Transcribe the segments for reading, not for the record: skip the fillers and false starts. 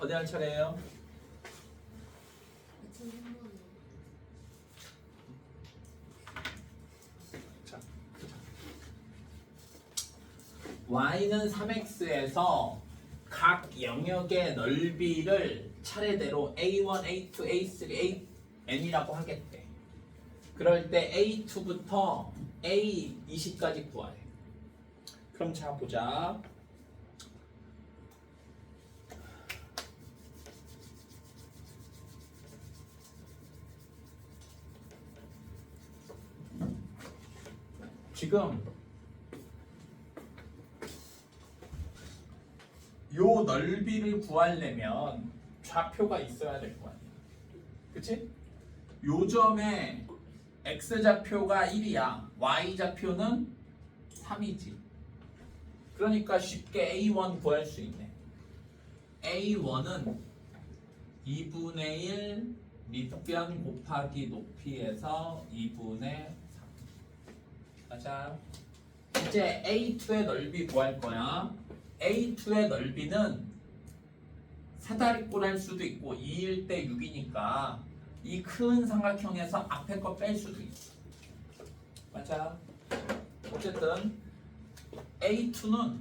어디 할 차례예요? 자, y는 3x에서 각 영역의 넓이를 차례대로 a1, a2, a3, an이라고 하겠대. 그럴 때 a2부터 a20까지 구하래. 그럼 자 보자. 지금 요 넓이를 구하려면 좌표가 있어야 될 거 아니야. 그치? 요 점에 x좌표가 1이야. y좌표는 3이지. 그러니까 쉽게 a1 구할 수 있네. a1은 2분의 1 밑변 곱하기 높이에서 2분의 3. 맞아. 이제 a2의 넓이 구할 거야. a2의 넓이는 사다리꼴 할 수도 있고 2일 때 6이니까 이 큰 삼각형에서 앞에 거 뺄 수도 있어. 맞아. 어쨌든 a2는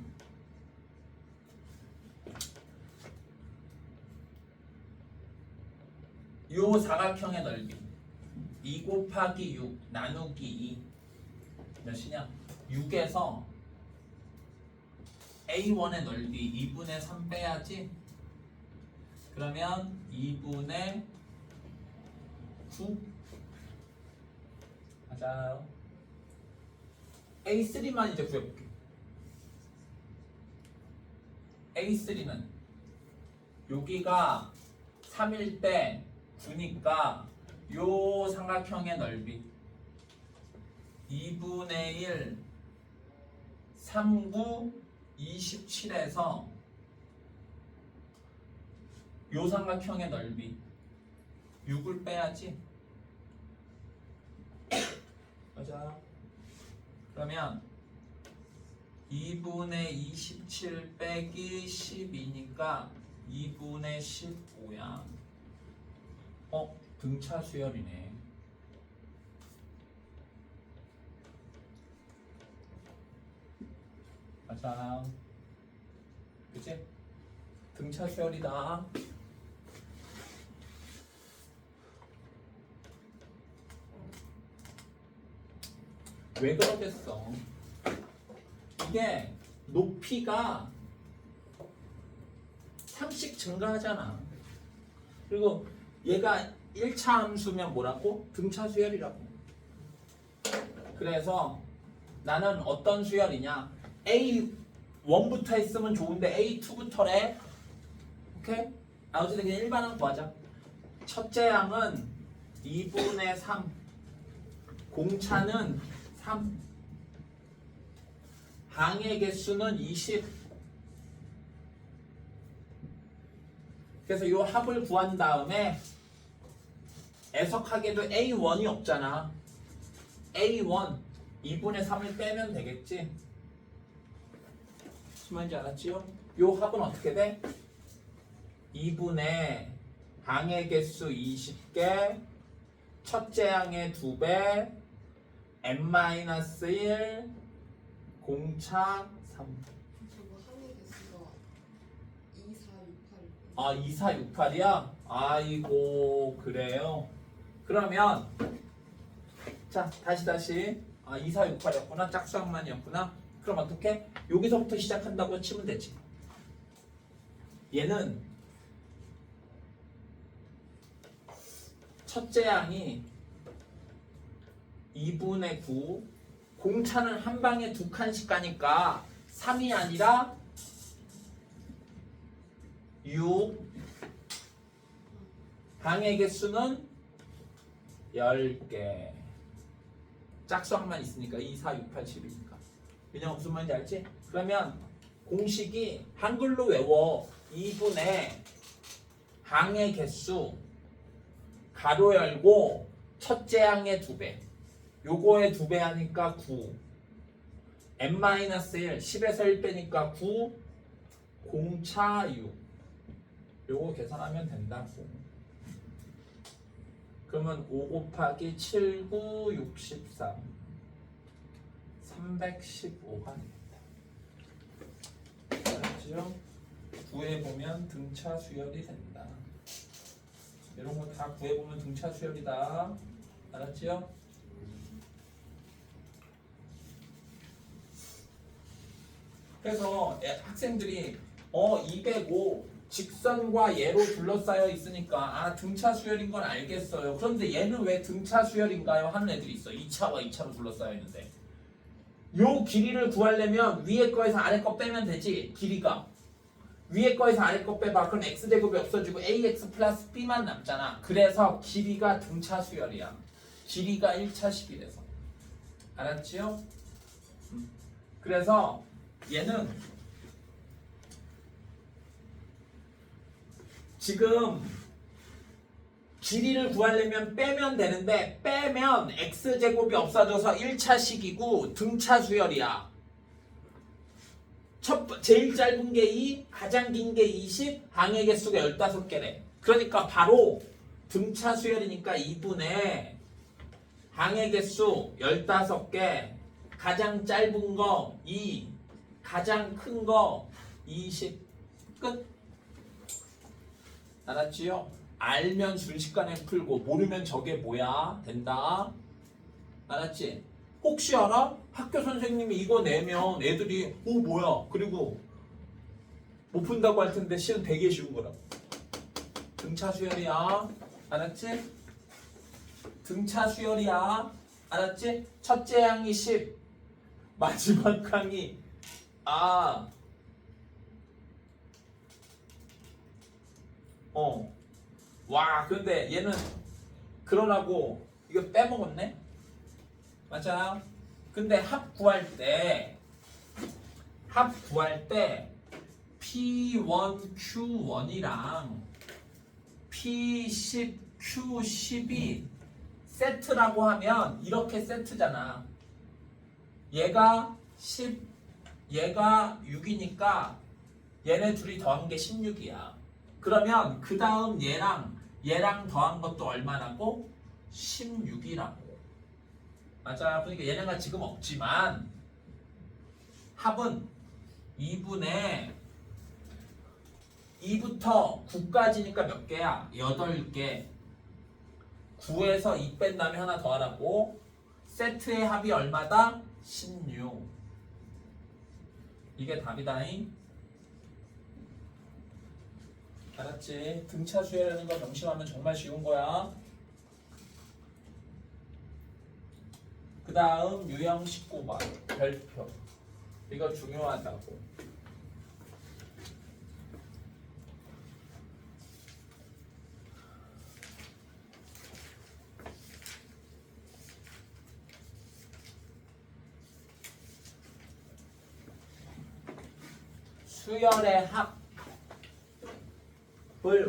요 사각형의 넓이 2 곱하기 6 나누기 2 몇이냐? 6에서 a1의 넓이 2분의 3 빼야지. 그러면 2분의 9 맞아요. a3만 이제 구해볼게. a3는 여기가 3일 때 9니까 요 삼각형의 넓이 2분의 1 3, 9, 27에서 요 삼각형의 넓이 6을 빼야지. 맞아. 그러면 2분의 27 빼기 12니까 2분의 15야. 등차 수열이네. 맞아. 그치? 등차 수열이다. 왜 그러겠어? 이게 높이가 3씩 증가하잖아. 그리고 얘가 1차 함수면 뭐라고? 등차 수열이라고. 그래서 나는 어떤 수열이냐? A1부터 했으면 좋은데 A2부터래. 오케이? 어쨌든 그냥 일반항 구하자. 첫째 항은 2분의 3 공차는 3 항의 개수는 20. 그래서 이 합을 구한 다음에 애석하게도 A1이 없잖아. A1 2분의 3을 빼면 되겠지. 무슨 말인지 알았지요? 이 합은 어떻게 돼? 2분의 항의 개수 20개 첫째 항의 2배 n-1 공차 3. 저거 항의 개수가 2468이야? 아이고 그래요. 그러면 자 다시 2468이었구나. 짝수항만이었구나. 그럼 어떻게? 여기서부터 시작한다고 치면 되지. 얘는 첫째 항이 2분의 9 공차는 한 방에 2칸씩 가니까 3이 아니라 6 항의 개수는 10개. 짝수항만 있으니까 2, 4, 6, 8, 10이니까. 그냥 무슨 말인지 알지? 그러면 공식이 한글로 외워. 2분의 항의 개수 가로 열고 첫째 항의 2배 요거의 2배 하니까 9 n-1 10에서 1 빼니까 9 공차 6 요거 계산하면 된다고. 그러면 5 곱하기 7, 9, 63 315가 됩니다. 알았죠? 구해보면 등차 수열이 된다. 이런 거 다 구해보면 등차 수열이다. 알았죠? 그래서 학생들이 205 직선과 얘로 둘러싸여 있으니까 등차 수열인 건 알겠어요. 그런데 얘는 왜 등차 수열인가요? 하는 애들이 있어. 2차와 2차로 둘러싸여 있는데 요 길이를 구하려면 위에 거에서 아래 거 빼면 되지. 길이가 위에 거에서 아래 거 빼봐. 그럼 x제곱이 없어지고 ax 플러스 b만 남잖아. 그래서 길이가 등차 수열이야. 길이가 1차식이래서. 알았지요? 그래서 얘는 지금 길이를 구하려면 빼면 되는데 빼면 x제곱이 없어져서 1차식이고 등차 수열이야. 제일 짧은 게 2, 가장 긴 게 20, 항의 개수가 15개래. 그러니까 바로 등차 수열이니까 2분의 항의 개수 15개, 가장 짧은 거 2, 가장 큰 거 20. 끝. 알았지요? 알면 순식간에 풀고 모르면 저게 뭐야? 된다. 알았지? 혹시 알아? 학교 선생님이 이거 내면 애들이 뭐야? 그리고 못 푼다고 할 텐데 시험 되게 쉬운 거라고. 등차 수열이야. 알았지? 등차 수열이야. 알았지? 첫째 항이 10, 마지막 항이 와, 근데 얘는 그러라고 이거 빼먹었네? 맞잖아? 근데 합 구할 때 P1Q1이랑 P10Q10이 세트라고 하면 이렇게 세트잖아. 얘가 10, 얘가 6이니까 얘네 둘이 더한 게 16이야. 그러면 그 다음 얘랑 더한 것도 얼마라고? 16이라고. 맞아. 그러니까 얘네가 지금 없지만 합은 2분의 2부터 9까지니까 몇 개야? 8개. 9에서 2 뺀 다음에 하나 더 하라고. 세트의 합이 얼마다? 16. 이게 답이다잉. 알았지? 등차 수열하는 거 명심하면 정말 쉬운 거야. 그 다음 유형 19번 별표. 이거 중요하다고. 수열의 합을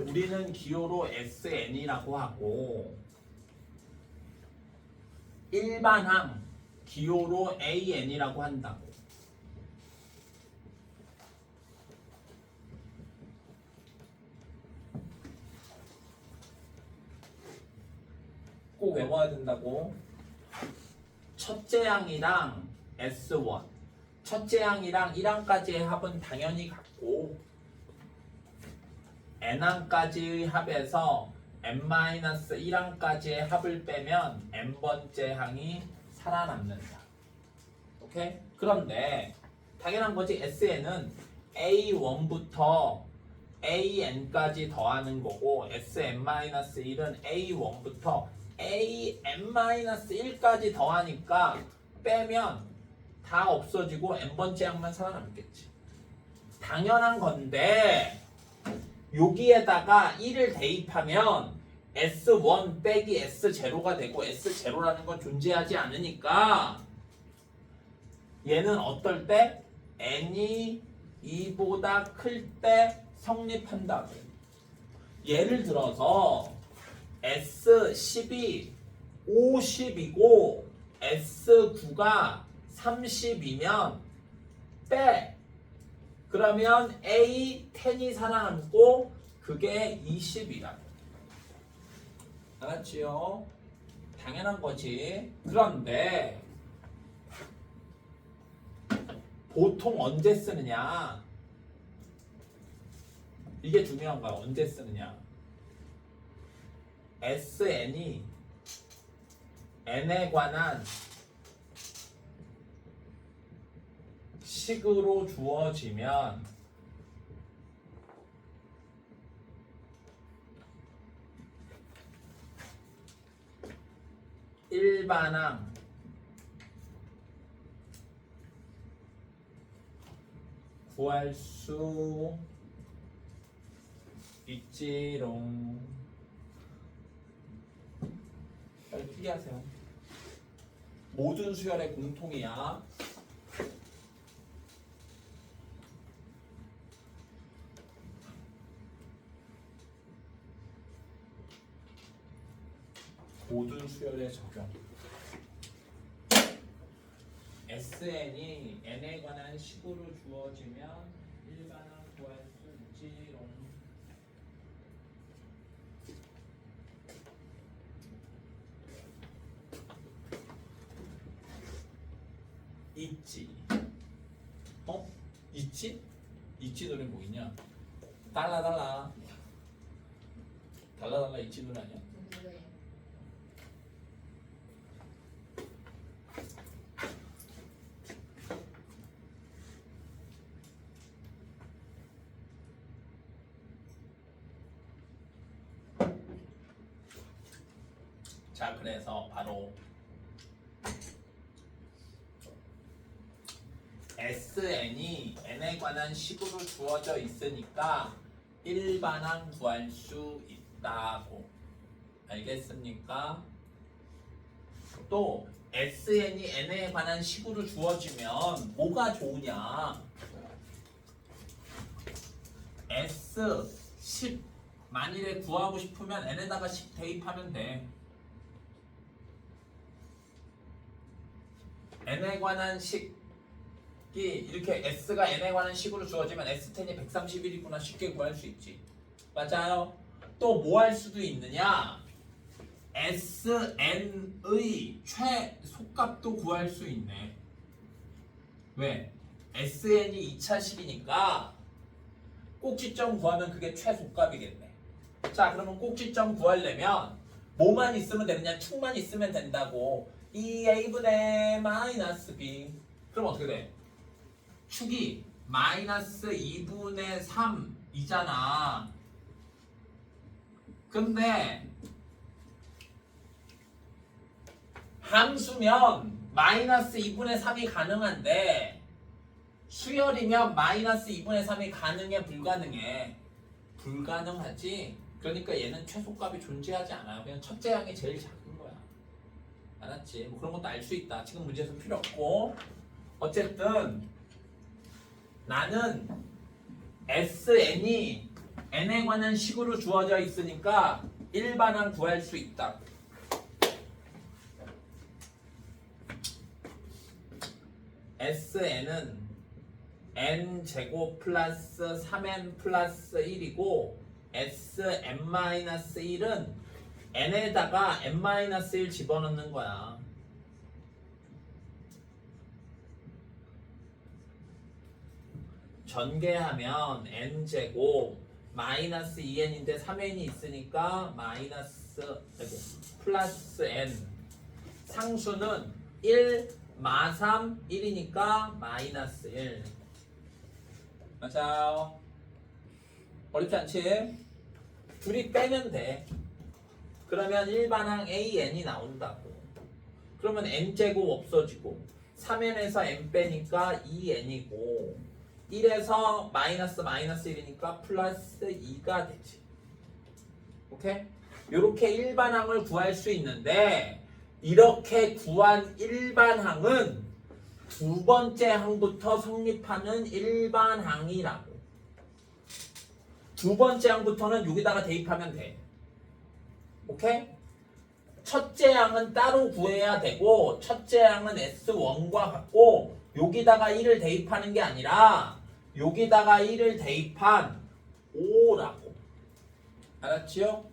우리는 기호로 SN이라고 하고 일반항 기호로 AN이라고 한다고. 꼭 외워야 된다고. 첫째 항이랑 S1. 첫째 항이랑 1항까지의 합은 당연히 같고 n항까지의 합에서 n-1항까지의 합을 빼면 n번째 항이 살아남는다. 오케이? 그런데 당연한 거지. SN은 A1부터 AN까지 더하는 거고 SN-1은 A1부터 AN-1까지 더하니까 빼면 다 없어지고 n번째 항만 살아남겠지. 당연한 건데 여기에다가 1을 대입하면 S1 빼기 S0가 되고 S0라는 건 존재하지 않으니까 얘는 어떨 때? n이 2보다 클 때 성립한다고. 예를 들어서 S10이 50이고 S9가 30이면 빼. 그러면 A10이 살아남고 그게 20이라고. 알았지요? 당연한 거지. 그런데 보통 언제 쓰느냐? 이게 중요한 거야. 언제 쓰느냐? SN이 n에 관한 식으로 주어지면 일반항 구할 수 있지롱. 빨리 필기하세요. 모든 수열의 공통이야. 모든 수열의 적용. SN이 n에 관한 식으로 주어지면 일반항 구할 수 있지롱. 있지. 어? 있지? 있지 노래 뭐 있냐? 달라 있지 노래 아니야? 누구예요? 자, 그래서 바로 SN이 n에 관한 식으로 주어져 있으니까 일반항 구할 수 있다고. 알겠습니까? 또 SN이 n에 관한 식으로 주어지면 뭐가 좋으냐? S10 만일에 구하고 싶으면 n에다가 10 대입하면 돼. n에 관한 식이 이렇게 S가 n에 관한 식으로 주어지면 S10이 131이구나 쉽게 구할 수 있지. 맞아요? 또 뭐 할 수도 있느냐? SN의 최소값도 구할 수 있네. 왜? SN이 2차식이니까 꼭지점 구하면 그게 최소값이겠네. 자, 그러면 꼭지점 구하려면 뭐만 있으면 되느냐? 축만 있으면 된다고. 2a분의 마이너스 b. 그럼 어떻게 돼? 축이 마이너스 2분의 3이잖아. 근데 함수면 마이너스 2분의 3이 가능한데 수열이면 마이너스 2분의 3이 가능해 불가능해? 불가능하지. 그러니까 얘는 최소값이 존재하지 않아요. 그냥 첫째 항이 제일 작은 거야. 알았지? 뭐 그런 것도 알 수 있다. 지금 문제에서 필요 없고. 어쨌든 나는 SN이 n에 관한 식으로 주어져 있으니까 일반항 구할 수 있다. SN은 n제곱 플러스 3n 플러스 1이고 Sn-1은 n에다가 n-1 집어넣는 거야. 전개하면 n제곱 마이너스 2n인데 3n이 있으니까 마이너스 플러스 n. 상수는 1 마3 1이니까 마이너스 1. 맞아요. 어렵지 않지? 둘이 빼면 돼. 그러면 일반항 AN이 나온다고. 그러면 n제곱 없어지고 3n에서 n 빼니까 2n이고 1에서 마이너스 1이니까 플러스 2가 되지. 오케이? 이렇게 일반항을 구할 수 있는데 이렇게 구한 일반항은 두 번째 항부터 성립하는 일반항이라고. 두 번째 항부터는 여기다가 대입하면 돼. 오케이? 첫째 항은 따로 구해야 되고 첫째 항은 S1과 같고 여기다가 1을 대입하는 게 아니라 여기다가 1을 대입한 5라고. 알았지요?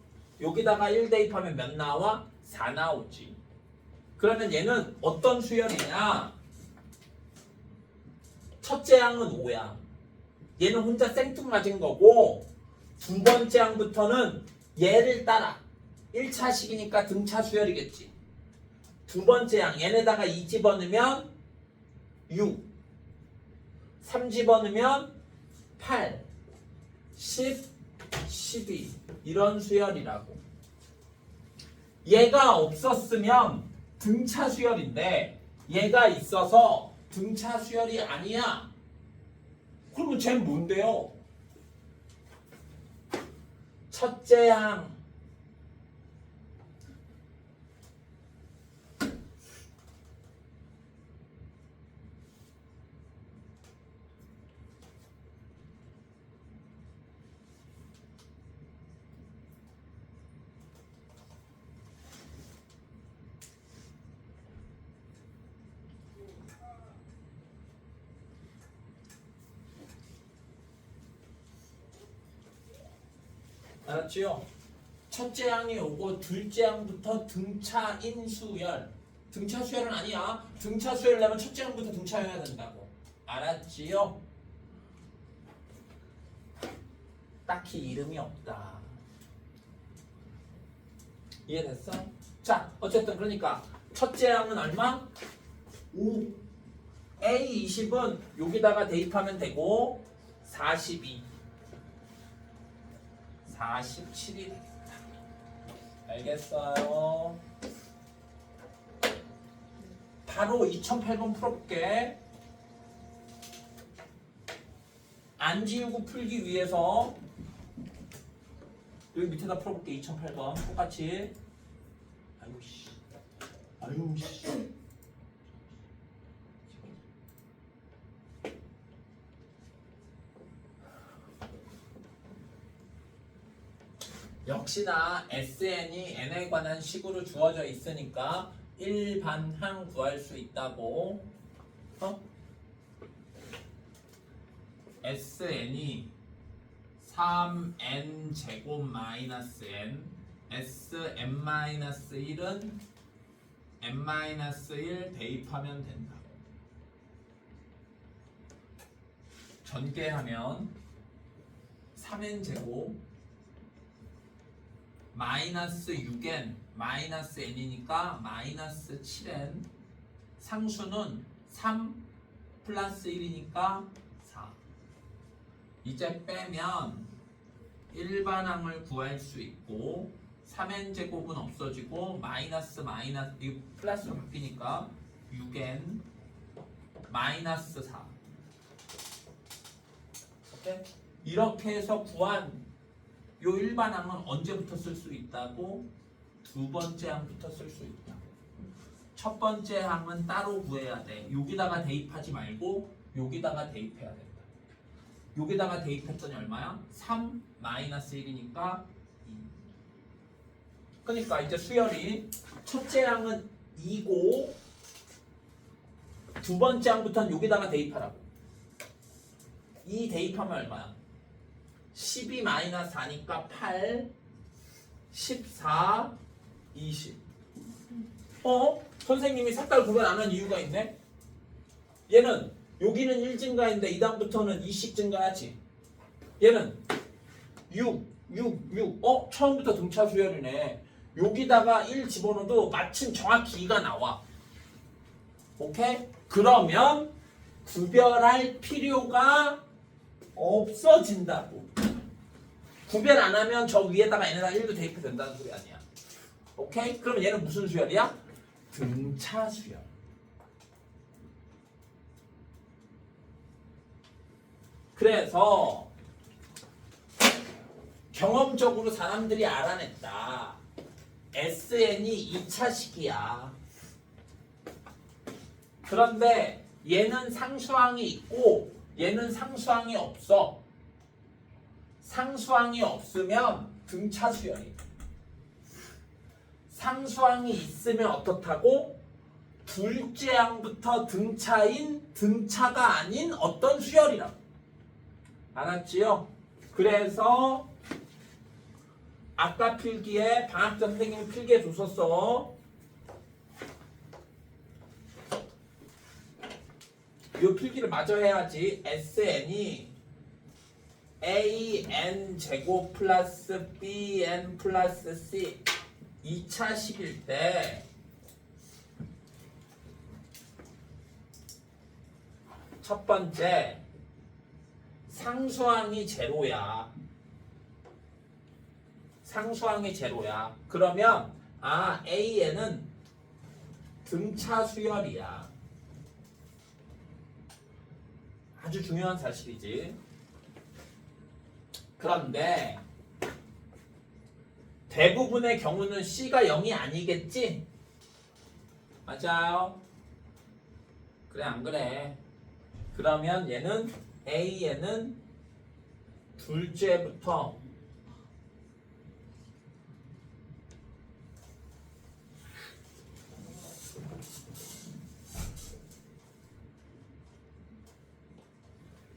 여기다가 1 대입하면 몇 나와? 4 나오지. 그러면 얘는 어떤 수열이냐? 첫째 항은 5야. 얘는 혼자 생뚱맞은 거고 두 번째 항부터는 얘를 따라 1차식이니까 등차 수열이겠지. 두 번째 항 얘네다가 2 집어넣으면 6 3 집어넣으면 8 10 12 이런 수열이라고. 얘가 없었으면 등차 수열인데 얘가 있어서 등차 수열이 아니야. 그러면 쟤는 뭔데요? 첫째 항 알았지요? 첫째 항이 오고 둘째 항부터 등차인 수열. 등차 수열은 아니야. 등차 수열이려면 첫째 항부터 등차해야 된다고. 알았지요? 딱히 이름이 없다. 이해됐어? 자, 어쨌든 그러니까 첫째 항은 얼마? 5. A20은 여기다가 대입하면 되고 42. 47이 되겠다. 알겠어요? 바로 2008번 풀어볼게. 안 지우고 풀기 위해서 여기 밑에다 풀어볼게. 2008번 똑같이. 아유 씨. 역시나 SN이 N에 관한 식으로 주어져 있으니까 일반항 구할 수 있다고. SN이 3N 제곱 마이너스 N SM-1은 n-1 대입하면 된다. 전개하면 3N 제곱 마이너스 6n 마이너스 n이니까 마이너스 7n 상수는 3 플러스 1이니까 4. 이제 빼면 일반항을 구할 수 있고 3n 제곱은 없어지고 마이너스 이 플러스로 바뀌니까 6n 마이너스 4. 오케이? 이렇게 해서 구한 요 일반항은 언제부터 쓸 수 있다고? 두 번째 항부터 쓸 수 있다. 첫 번째 항은 따로 구해야 돼. 여기다가 대입하지 말고 여기다가 대입해야 된다. 여기다가 대입했더니 얼마야? 3 마이너스 1이니까 2. 그러니까 이제 수열이 첫째 항은 2고 두 번째 항부터는 여기다가 대입하라고. 2 대입하면 얼마야? 12 마이너스 4니까 8 14 20. 선생님이 색깔 구분 안 한 이유가 있네. 얘는 여기는 1 증가인데 이 다음부터는 2씩 증가하지. 얘는 6 처음부터 등차 수열이네. 여기다가 1 집어넣어도 마침 정확히 2가 나와. 오케이? 그러면 구별할 필요가 없어진다고. 구별 안 하면 저 위에다가 n에다 1도 대입해도 된다는 소리 아니야. 오케이? 그러면 얘는 무슨 수열이야? 등차 수열. 그래서 경험적으로 사람들이 알아냈다. SN이 2차식이야. 그런데 얘는 상수항이 있고 얘는 상수항이 없어. 상수항이 없으면 등차 수열이. 상수항이 있으면 어떻다고? 둘째 항부터 등차인 등차가 아닌 어떤 수열이라고. 알았지요? 그래서 아까 필기에 방학 때 선생님이 필기에 줬었어. 이 필기를 마저 해야지. SN이 AN 제곱 플러스 BN 플러스 C 2차 식일 때 첫 번째 상수항이 제로야. 상수항이 제로야. 그러면 AN은 등차 수열이야. 아주 중요한 사실이지. 그런데 대부분의 경우는 C가 0이 아니겠지? 맞아요. 그래 안 그래? 그러면 얘는 AN은 둘째부터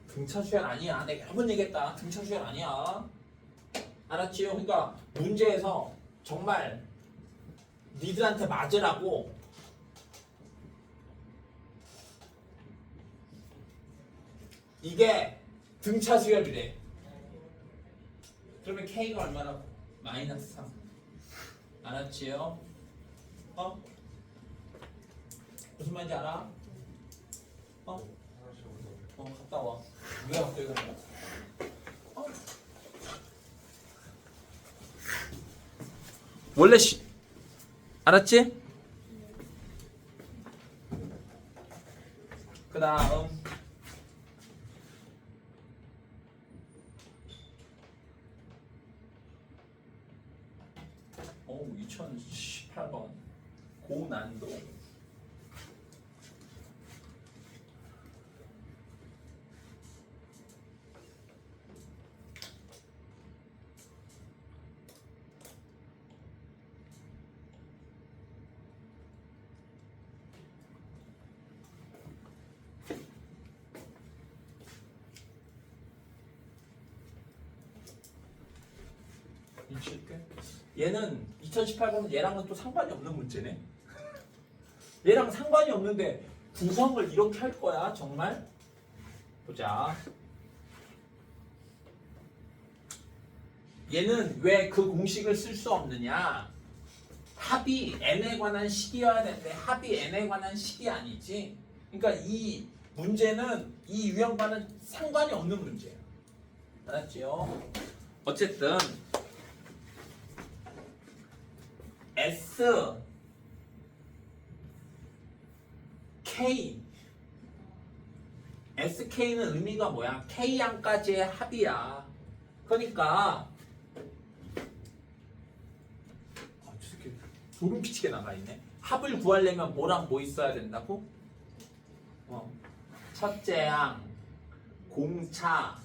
등차 수열 아니야. 내가 여러 번 얘기했다. 등차 수열 아니야. 알았지요? 그러니까 문제에서 정말 니들한테 맞으라고 이게 등차 수열이래. 그러면 K가 얼마나? 마이너스 3. 알았지요? 무슨 말인지 알아? 갔다 와. 왜 갑자기 그런 거야? 원래 알았지? 그 다음 2018번 고난도 얘는 2018번은 얘랑은 또 상관이 없는 문제네. 얘랑 상관이 없는데 구성을 이렇게 할 거야 정말? 보자. 얘는 왜 그 공식을 쓸 수 없느냐? 합이 n에 관한 식이어야 되는데 합이 n에 관한 식이 아니지. 그러니까 이 문제는 이 유형과는 상관이 없는 문제야. 알았지요? 어쨌든 S, K, SK는 의미가 뭐야? K양까지의 합이야. 그러니까 소름 끼치게 나가 있네. 합을 구하려면 뭐랑 뭐 있어야 된다고? 첫째 항, 공차,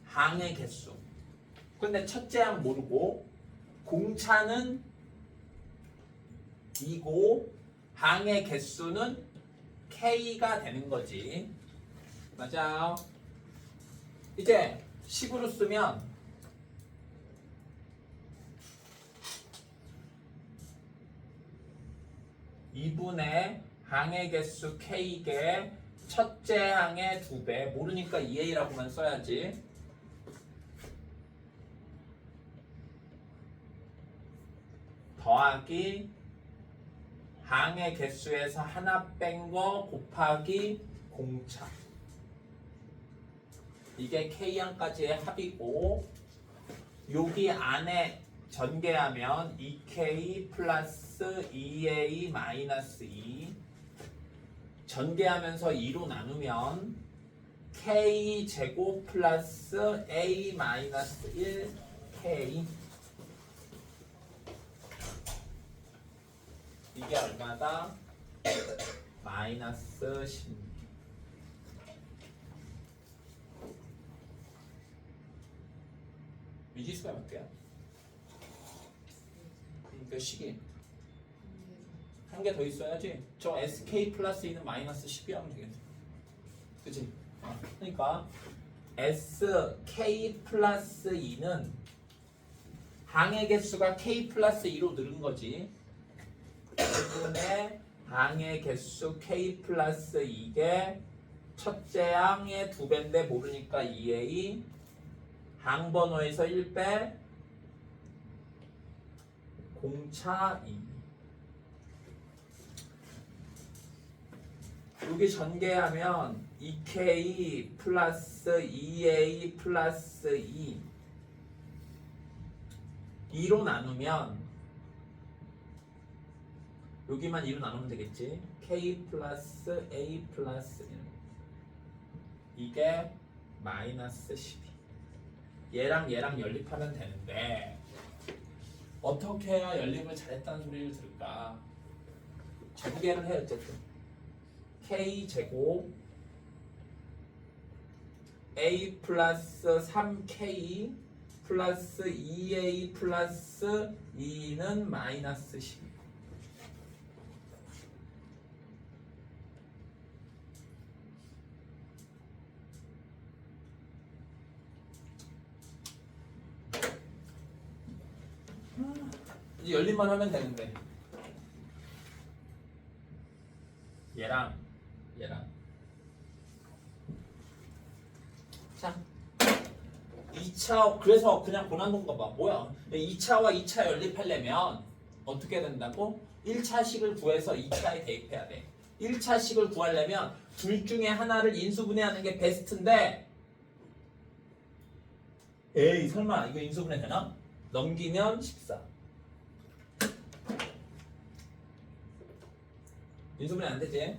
항의 개수. 근데 첫째 항 모르고 공차는 2고 항의 개수는 K가 되는 거지. 맞아요. 이제 식으로 쓰면 2분의 항의 개수 K개 첫째 항의 2배. 모르니까 2A라고만 써야지. 더하기 항의 개수에서 하나 뺀 거 곱하기 공차. 이게 K항까지의 합이고 여기 안에 전개하면 2K 플러스 2A 마이너스 2 전개하면서 2로 나누면 K 제곱 플러스 A 마이너스 1 K. 이게 얼마다? 마이너스 16. 미지수가 몇 개야? 몇 식이? 한 개 더 있어야지. 저 SK 플러스 2는 마이너스 12 하면 되겠네. 그치? 그러니까 SK 플러스 2는 항의 개수가 k 플러스 2로 늘은 거지. 때문에 항의 개수 k 플러스 2게 첫째 항의 2배인데 모르니까 2a 항 번호에서 1빼 공차 2. 여기 전개하면 2k 플러스 2a 플러스 2 2로 나누면 여기만 2로 나누면 되겠지. k 플러스 a 플러스 1 이게 마이너스 12. 얘랑 얘랑 연립하면 되는데 어떻게 해야 연립을 잘했다는 소리를 들을까? 전개를 해 어쨌든 k 제곱 a 플러스 3k 플러스 2a 플러스 2는 마이너스 12. 이제 연립만 하면 되는데 얘랑 자 2차 그래서 그냥 고난도인가 봐. 뭐야 2차와 2차 연립하려면 어떻게 된다고? 1차식을 구해서 2차에 대입해야 돼. 1차식을 구하려면 둘 중에 하나를 인수분해하는 게 베스트인데 에이 설마 이거 인수분해 되나? 넘기면 14. 인수분해 안 되지?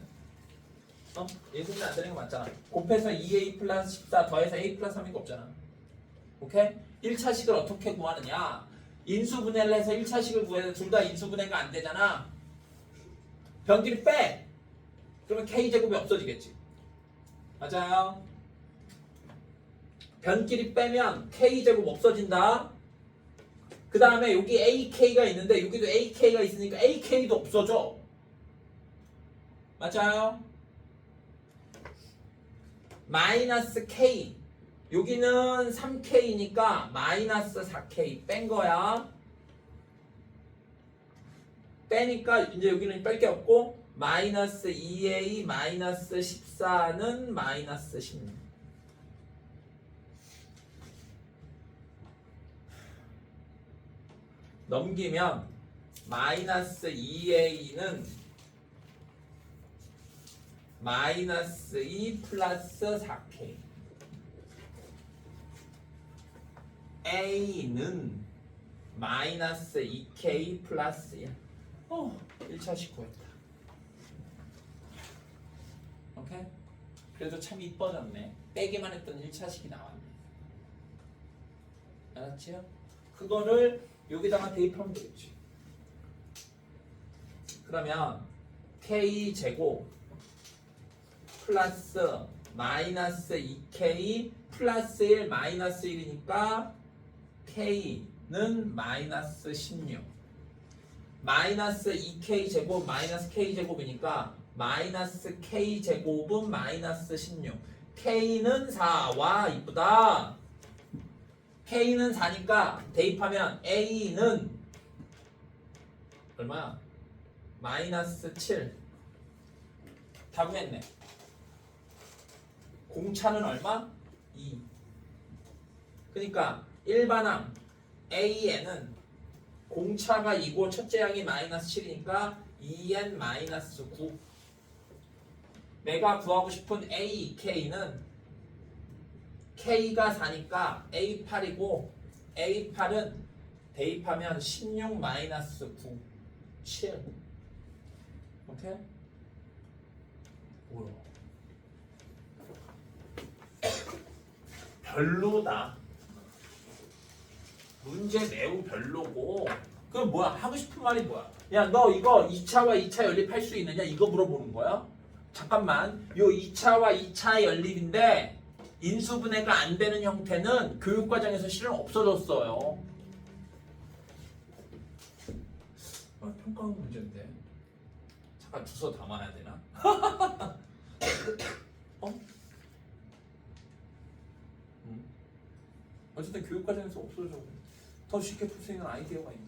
인수분해 안 되는 거 맞잖아. 곱해서 2a 플러스 14 더해서 a 플러스 3인 거 없잖아. 오케이? 1차식을 어떻게 구하느냐? 인수분해를 해서 1차식을 구해서 둘 다 인수분해가 안 되잖아. 변기를 빼! 그러면 k제곱이 없어지겠지. 맞아요. 변기를 빼면 k제곱 없어진다. 그 다음에 여기 ak가 있는데 여기도 ak가 있으니까 ak도 없어져. 맞아요. 마이너스 k 여기는 3k니까 마이너스 4k 뺀 거야. 빼니까 이제 여기는 뺄 게 없고 마이너스 2a 마이너스 14는 마이너스 16. 넘기면 마이너스 2a는 마이너스 2 플러스 4k a는 마이너스 2k 플러스 1. 1차식 구했다. 오케이? 그래도 참 이뻐졌네. 빼기만 했던 1차식이 나왔네. 알았지요? 그거를 여기다가 대입하면 되겠지. 그러면 k 제곱 플러스 마이너스 2k 플러스 1 마이너스 1이니까 k는 마이너스 16. 마이너스 2k 제곱 마이너스 k 제곱이니까 마이너스 k 제곱은 마이너스 16. k는 4와 이쁘다. k는 4니까 대입하면 a는 얼마야? 마이너스 7. 다 구했네. 공차는 얼마? 2. 그러니까 일반항 AN은 공차가 2고 첫째 항이 마이너스 7이니까 2N 마이너스 9. 내가 구하고 싶은 AK는 K가 4니까 A8이고 A8은 대입하면 16 마이너스 9 7. 오케이? 뭐야? 별로다. 문제 매우 별로고. 그럼 뭐야? 하고 싶은 말이 뭐야? 야, 너 이거 2차와 2차 연립할 수 있느냐? 이거 물어보는 거야? 잠깐만. 요 2차와 2차 연립인데 인수분해가 안 되는 형태는 교육과정에서 실은 없어졌어요. 평가원 문제인데. 잠깐 주소 담아야 되나? 어쨌든 교육과정에서 없어져. 더 쉽게 풀 수 있는 아이디어가 있나?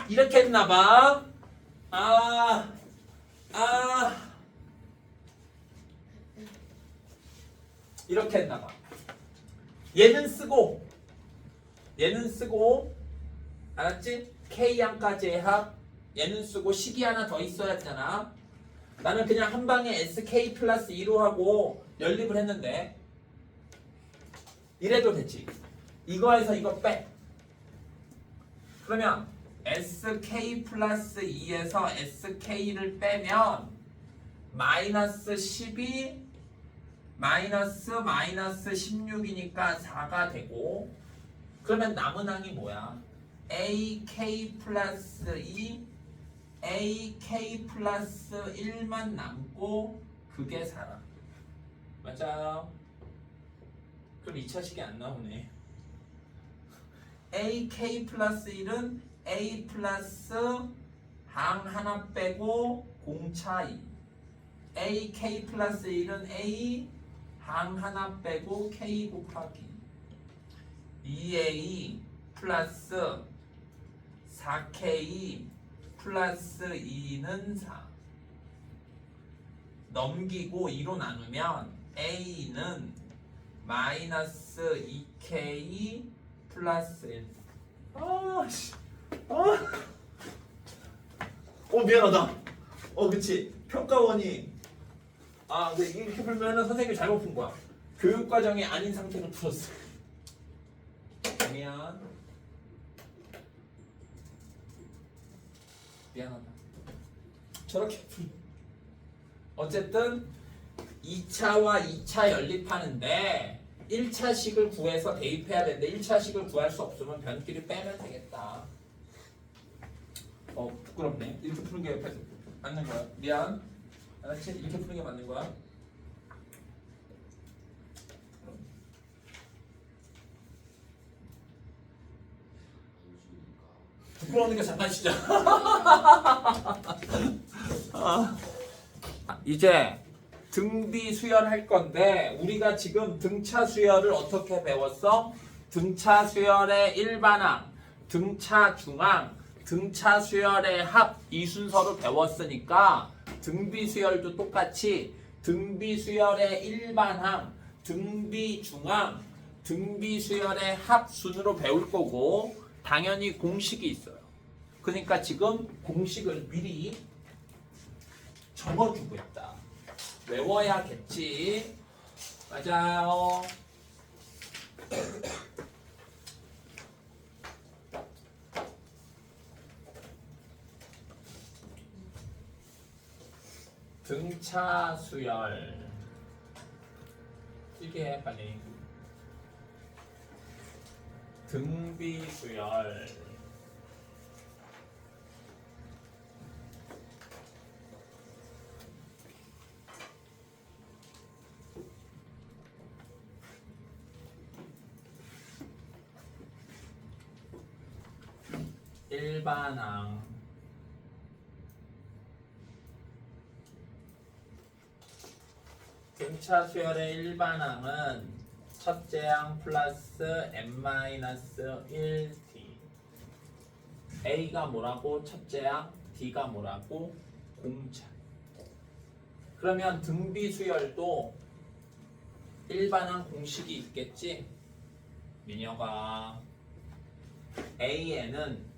이렇게 했나봐. 이렇게 했나봐. 얘는 쓰고, 알았지? K양까지의 합, 얘는 쓰고 식이 하나 더 있어야 되잖아. 나는 그냥 한 방에 SK 플러스 2로 하고 연립을 했는데, 이래도 되지. 이거에서 이거 빼. 그러면 SK 플러스 2에서 SK를 빼면 마이너스 12 마이너스 16이니까 4가 되고, 그러면 남은 항이 뭐야? AK 플러스 2 AK 플러스 1만 남고 그게 4라. 맞아요. 그럼 2차식이 안 나오네. AK 플러스 1은 A 플러스 항 하나 빼고 공차 2. AK 플러스 1은 A 항 하나 빼고 K 곱하기 2A 플러스 4K 플러스 2는 4. 넘기고 2로 나누면 A는 마이너스 2K 플러스 1. 미안하다. 그치. 평가원이 근데 이렇게 풀면은 선생님이 잘못 푼 거야. 교육과정이 아닌 상태로 풀었어. 미안하다. 저렇게 풀. 어쨌든 2차와 2차 연립하는데 1차식을 구해서 대입해야 되는데 1차식을 구할 수 없으면 변기를 빼면 되겠다. 부끄럽네. 이렇게 푸는 게 맞는 거야. 미안. 알았지? 이렇게 푸는 게 맞는 거야. 부끄러우니까 잠깐 쉬자. 이제 등비 수열할 건데 우리가 지금 등차 수열을 어떻게 배웠어? 등차 수열의 일반항, 등차 중항, 등차 수열의 합 이 순서로 배웠으니까 등비 수열도 똑같이 등비 수열의 일반항, 등비 중항, 등비 수열의 합 순으로 배울 거고 당연히 공식이 있어요. 그러니까 지금 공식을 미리 적어주고 있다. 외워야겠지. 맞아요. 등차 수열. 이게 해 빨리. 등비 수열. 일반항. 등차 수열의 일반항은 첫째 항 플러스 n-1t. A가 뭐라고? 첫째 항, D가 뭐라고? 공차. 그러면 등비 수열도 일반항 공식이 있겠지? 민혁아, AN은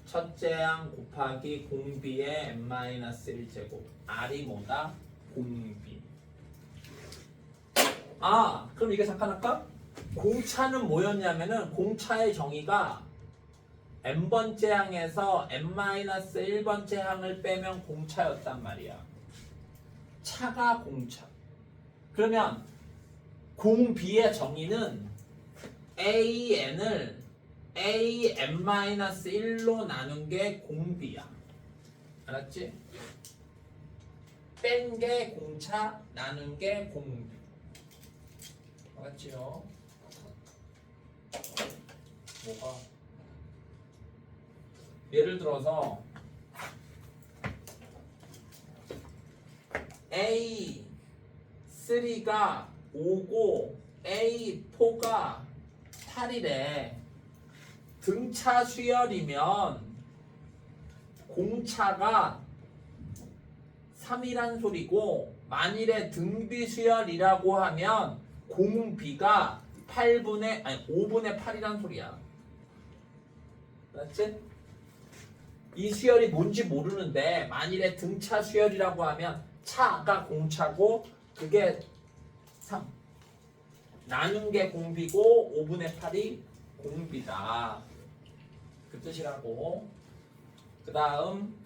첫째 항 곱하기 공비의 n-1제곱. R이 뭐다? 공비. 그럼 이게 잠깐 할까? 공차는 뭐였냐면은 공차의 정의가 n번째 항에서 n-1번째 항을 빼면 공차였단 말이야. 차가 공차. 그러면 공비의 정의는 AN을 AN-1로 나눈 게 공비야. 알았지? 뺀 게 공차, 나눈 게 공비. 알았지요? 뭐가? 예를 들어서 A3가 5고 A4가 8이래. 등차 수열이면 공차가 3이란 소리고 만일에 등비 수열이라고 하면 공비가 5분의 8이란 소리야. 맞지? 이 수열이 뭔지 모르는데 만일에 등차 수열이라고 하면 차가 공차고 그게 3 나눈 게 공비고 5분의 8이 공비다. 그 뜻이라고. 그 다음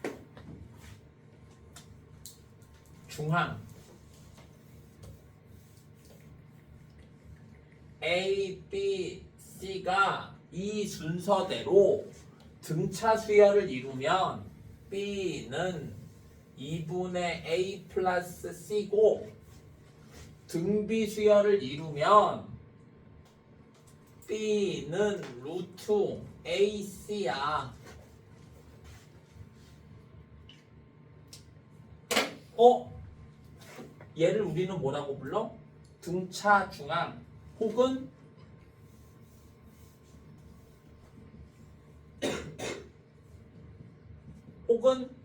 중항 A, B, C가 이 순서대로 등차 수열을 이루면 B는 2분의 A 플러스 C고 등비 수열을 이루면 B는 루트 AC야. 얘를 우리는 뭐라고 불러? 등차 중항 혹은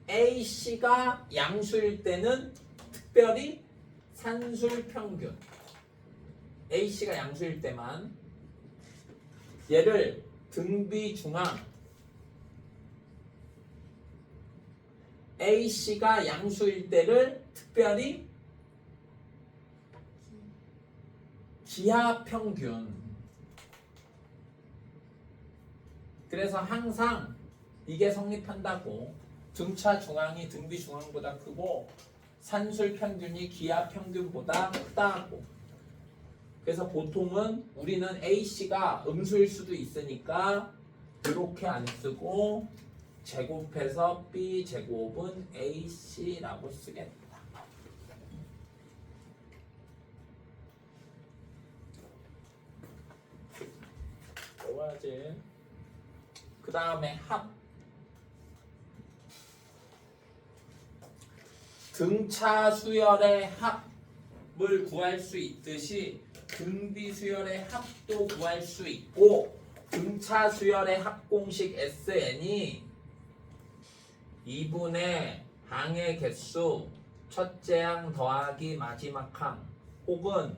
AC가 양수일 때는 특별히 산술 평균. AC가 양수일 때만 얘를 등비 중항 AC가 양수일 때를 특별히 기하 평균. 그래서 항상 이게 성립한다고. 등차 중앙이 등비 중앙보다 크고 산술 평균이 기하 평균보다 크다고. 그래서 보통은 우리는 AC가 음수일 수도 있으니까 이렇게 안 쓰고 제곱해서 B 제곱은 AC라고 쓰겠다. 좋아지. 그 다음에 합. 등차 수열의 합을 구할 수 있듯이 등비 수열의 합도 구할 수 있고 등차 수열의 합 공식 SN이 2분의 항의 개수 첫째 항 더하기 마지막 항 혹은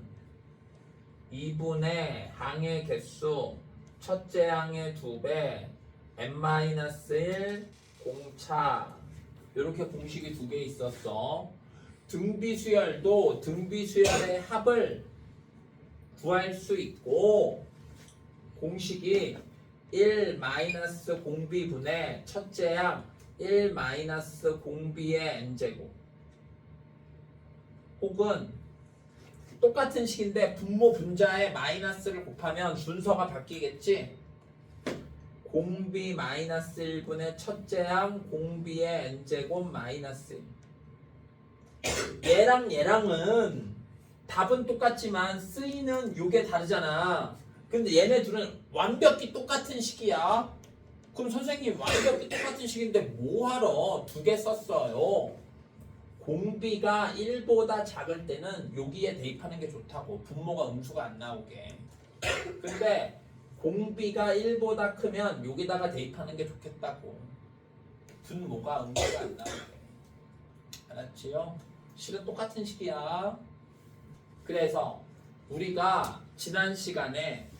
2분의 항의 개수 첫째 항의 2배 n-1 공차 이렇게 공식이 2개 있었어. 등비수열도 등비수열의 합을 구할 수 있고 공식이 1 마이너스 공비분의 첫째 항 1 마이너스 공비의 n제곱 혹은 똑같은 식인데 분모 분자에 마이너스를 곱하면 순서가 바뀌겠지. 공비 마이너스 1분의 첫째 항 공비의 n제곱 마이너스 1. 얘랑은 답은 똑같지만 쓰이는 요게 다르잖아. 근데 얘네 둘은 완벽히 똑같은 식이야. 그럼 선생님 완벽히 똑같은 식인데 뭐하러 2개 썼어요? 공비가 1보다 작을 때는 여기에 대입하는 게 좋다고. 분모가 음수가 안 나오게. 근데 공비가 1보다 크면 여기다가 대입하는 게 좋겠다고. 분모가 음수가 안 나오게. 알았지요? 실은 똑같은 식이야. 그래서 우리가 지난 시간에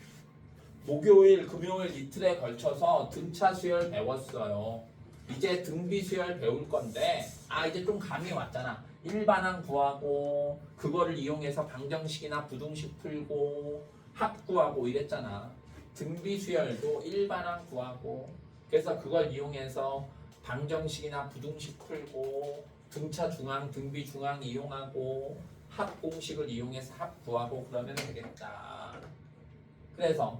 목요일, 금요일 이틀에 걸쳐서 등차 수열 배웠어요. 이제 등비 수열 배울 건데 이제 좀 감이 왔잖아. 일반항 구하고 그거를 이용해서 방정식이나 부등식 풀고 합 구하고 이랬잖아. 등비 수열도 일반항 구하고 그래서 그걸 이용해서 방정식이나 부등식 풀고 등차 중항, 등비 중항 이용하고 합 공식을 이용해서 합 구하고 그러면 되겠다. 그래서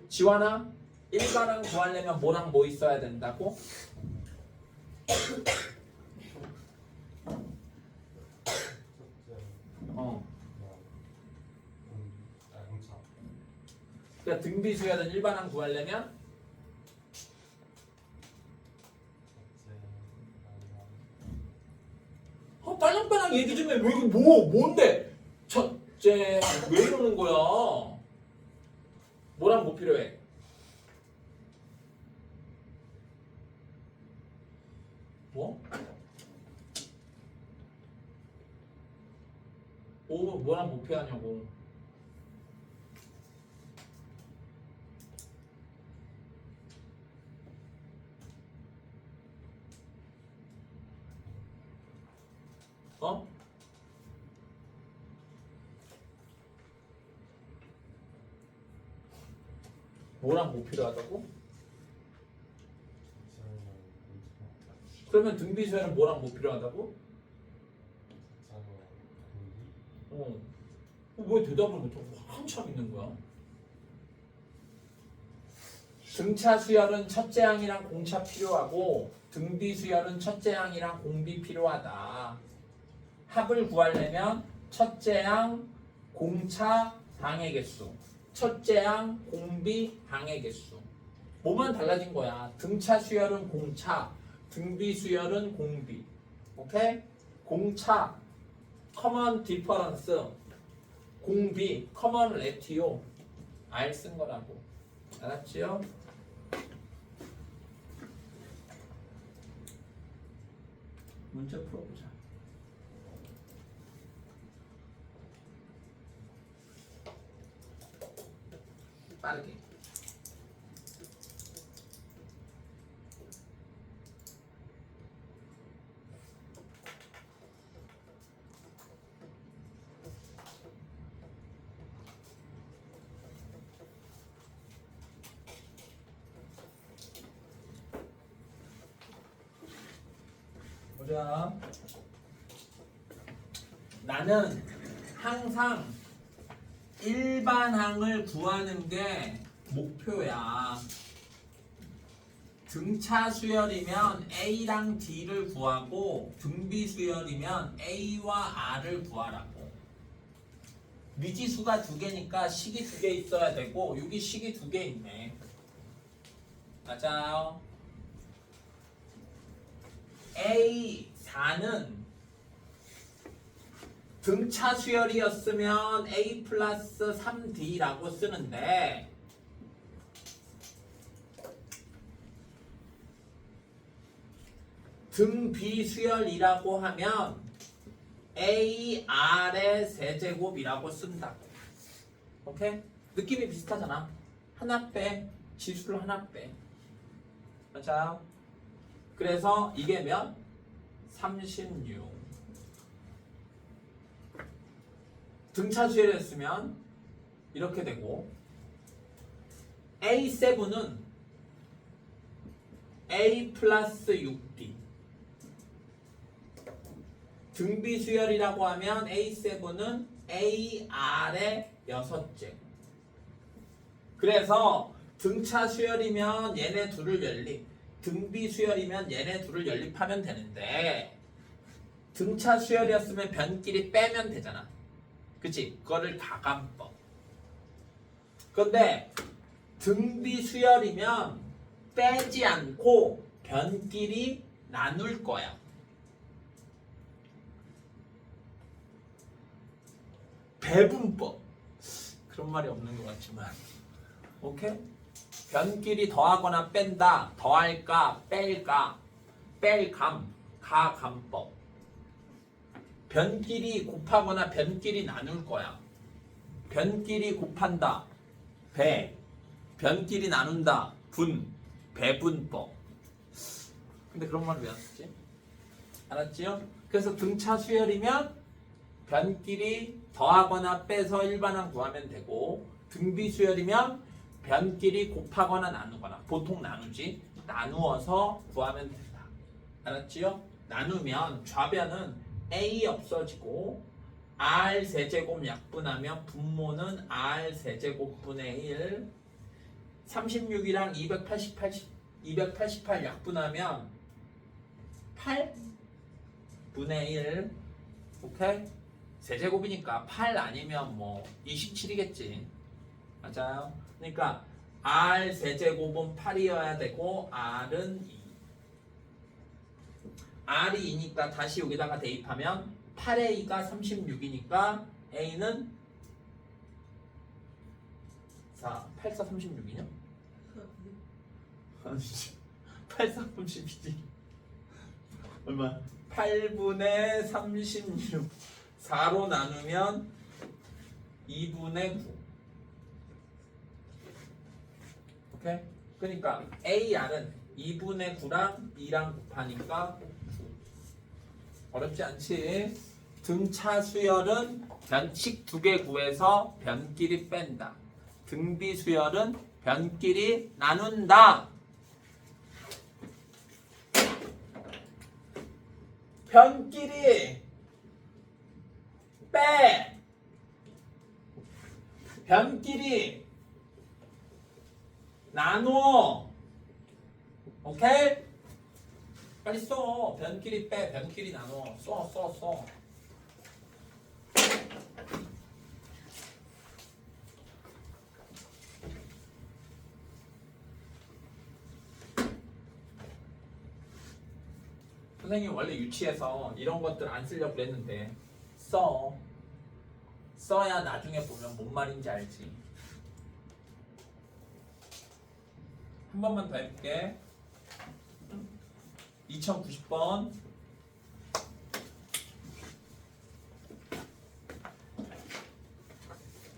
지원아 일반항 구하려면 뭐랑 뭐 있어야 된다고? 그러니까 등비 수열은 일반항 구하려면 빨랑빨랑 얘기 좀 해. 왜 이거 뭔데? 첫째 왜 이러는 거야? 뭐랑 뭐 필요해? 뭐? 뭐랑 뭐 필요하냐고. 어? 뭐랑 뭐 필요하다고? 그러면 등비수열은 뭐랑 뭐 필요하다고? 왜 대답을 못하고 한참 있는 거야? 등차 수열은 첫째 항이랑 공차 필요하고 등비 수열은 첫째 항이랑 공비 필요하다. 합을 구하려면 첫째 항 공차 항의 개수, 첫째 항 공비 항의 개수. 뭐만 달라진 거야. 등차 수열은 공차, 등비 수열은 공비. 오케이? 공차 커먼 디퍼런스, 공비 커먼 레티오 R 쓴 거라고. 알았지요? 문제 풀어보자. 빠르게. 보자. 나는 항상 일반항을 구하는 게 목표야. 등차 수열이면 A랑 D를 구하고 등비 수열이면 A와 R을 구하라고. 미지수가 두 개니까 식이 두 개 있어야 되고 여기 식이 두 개 있네. 맞아요. A4는 등차 수열이었으면 A 플러스 3D라고 쓰는데 등비 수열이라고 하면 AR의 세제곱이라고 쓴다고. 오케이? 느낌이 비슷하잖아. 하나 빼, 지수를 하나 빼. 맞아요? 그래서 이게 몇? 36. 등차 수열이었으면 이렇게 되고 A7은 A 플러스 6D. 등비 수열이라고 하면 A7은 AR의 6제. 그래서 등차 수열이면 얘네 둘을 연립, 등비 수열이면 얘네 둘을 연립하면 되는데 등차 수열이었으면 변끼리 빼면 되잖아. 그치? 그거를 가감법. 근데 등비 수열이면 빼지 않고 변끼리 나눌 거야. 배분법. 그런 말이 없는 것 같지만. 오케이? 변끼리 더하거나 뺀다. 더할까, 뺄까, 뺄감, 가감법. 변끼리 곱하거나 변끼리 나눌 거야. 변끼리 곱한다. 배. 변끼리 나눈다. 분. 배분법. 근데 그런 말 왜 안 쓰지? 알았지요? 그래서 등차 수열이면 변끼리 더하거나 빼서 일반항 구하면 되고 등비 수열이면 변끼리 곱하거나 나누거나 보통 나누지 나누어서 구하면 된다. 알았지요? 나누면 좌변은 A 없어지고 R 세제곱 약분하면 분모는 R 세제곱분의 1 36이랑 288 약분하면 8분의 1 오케이? 세제곱이니까 8 아니면 뭐 27이겠지. 맞아요? 그러니까 R 세제곱은 8이어야 되고 R은 2. R이 2니까 다시 여기다가 대입하면 8A가 36이니까 A는 8, 4, 36이냐? 8, 4, 32지 얼마? 8분의 36 4로 나누면 2분의 9 오케이? 그러니까 AR은 2분의 9랑 2랑 곱하니까 9 어렵지 않지? 등차 수열은 변칙 2개 구해서 변끼리 뺀다 등비 수열은 변끼리 나눈다 변끼리 빼 변끼리 나누어 오케이? 빨리 써 변끼리 빼 변끼리 나누어 써 선생님 원래 유치해서 이런 것들 안 쓰려고 그랬는데 써야 나중에 보면 뭔 말인지 알지 한 번만 더 해볼게 2090번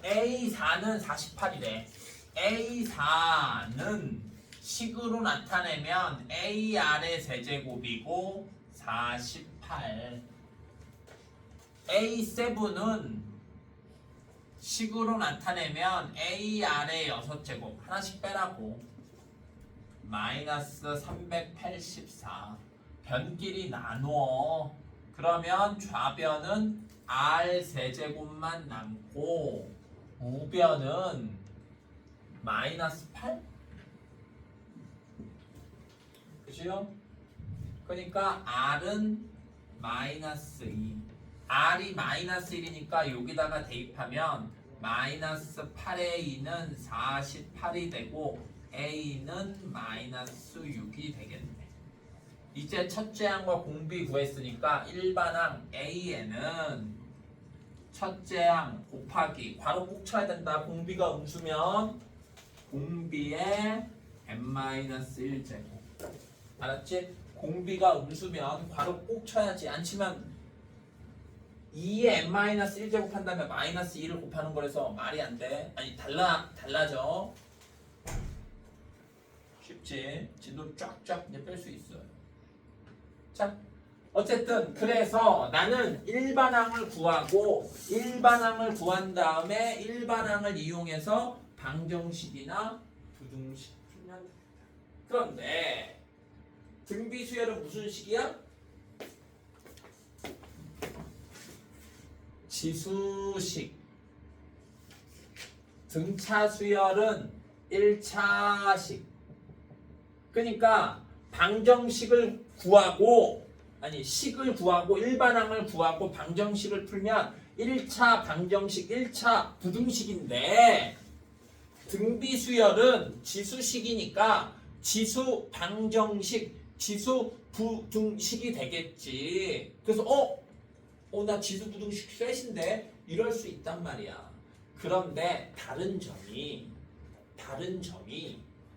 A4는 48이래 A4는 식으로 나타내면 AR의 세제곱이고 48 A7은 식으로 나타내면 AR의 6제곱 하나씩 빼라고 마이너스 384 변끼리 나누어 그러면 좌변은 R 세제곱만 남고 우변은 마이너스 8? 그죠? 그러니까 R은 마이너스 2 R이 마이너스 1이니까 여기다가 대입하면 마이너스 8의 2는 48이 되고 A는 마이너스 6이 되겠네 이제 첫째 항과 공비 구했으니까 일반항 A에는 첫째 항 곱하기 괄호 꼭 쳐야 된다 공비가 음수면 공비의 n-1제곱 알았지? 공비가 음수면 괄호 꼭 쳐야지 안 치면 2에 n-1제곱 한다면 마이너스 2를 곱하는 거라서 말이 안 돼. 아니 달라져. 쉽지? 진도 쫙쫙 이제 뺄 수 있어요. 자, 어쨌든 그래서 나는 일반항을 구하고 일반항을 구한 다음에 일반항을 이용해서 방정식이나 부등식 풀면 됩니다. 그런데 등비수열은 무슨 식이야? 지수식. 등차 수열은 1차식. 그러니까 방정식을 구하고 식을 구하고 일반항을 구하고 방정식을 풀면 1차 방정식 1차 부등식인데 등비수열은 지수식이니까 지수 방정식 지수 부등식이 되겠지. 그래서 나 지수 부등식 셋인데 이럴 수 있단 말이야. 그런데 다른 점이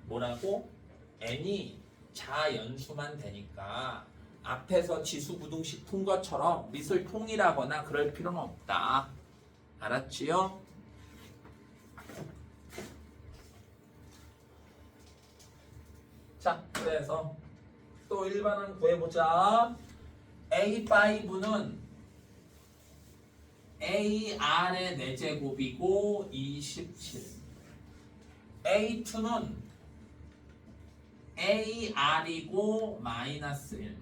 뭐라고? n이 자연수만 되니까 앞에서 지수 부등식 푼 것처럼 밑을 통일하거나 그럴 필요는 없다. 알았지요? 자, 그래서 또 일반항 구해보자. A5는 AR의 4제곱이고 27. A2는 AR이고 마이너스 1.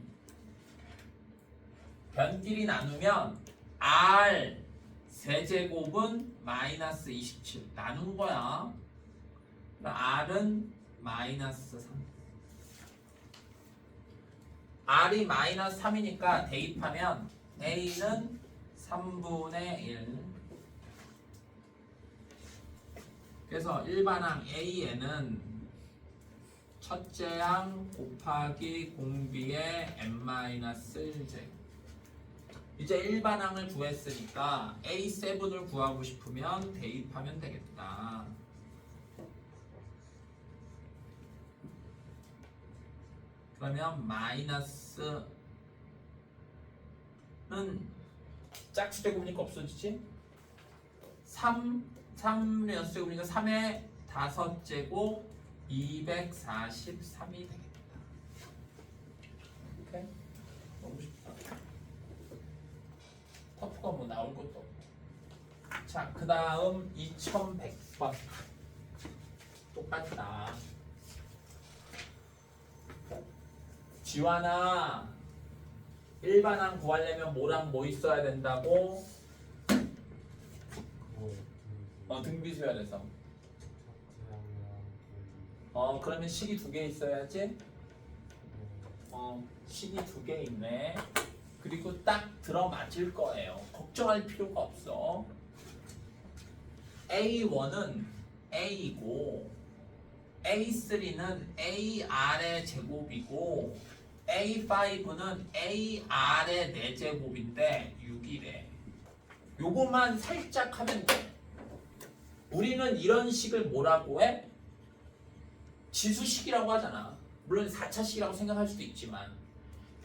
변끼리 나누면 R 세제곱은 마이너스 27. 나눈 거야. R은 마이너스 3. R이 마이너스 3이니까 대입하면 A는 3분의 1. 그래서 일반항 A에는 첫째 항 곱하기 공비의 n-1제. 이제 일반항을 구했으니까 A7을 구하고 싶으면 대입하면 되겠다. 그러면 마이너스는 짝수 제곱이니까 없어지지? 3 연수제곱이니까 3의 5제곱 243이 되겠다. 오케이? 너무 쉽다. 터프가 뭐 나올 것도 없고. 자, 그 다음 2100번. 똑같다. 지환아, 일반항 구하려면 뭐랑 뭐 있어야 된다고? 등비수열에서. 그러면 식이 2개 있어야지. 식이 2개 있네. 그리고 딱 들어맞을 거예요. 걱정할 필요가 없어. A1은 A이고 A3는 AR의 제곱이고 A5는 AR의 4제곱인데 6이래. 요거만 살짝 하면 돼. 우리는 이런 식을 뭐라고 해? 지수식이라고 하잖아. 물론 4차식이라고 생각할 수도 있지만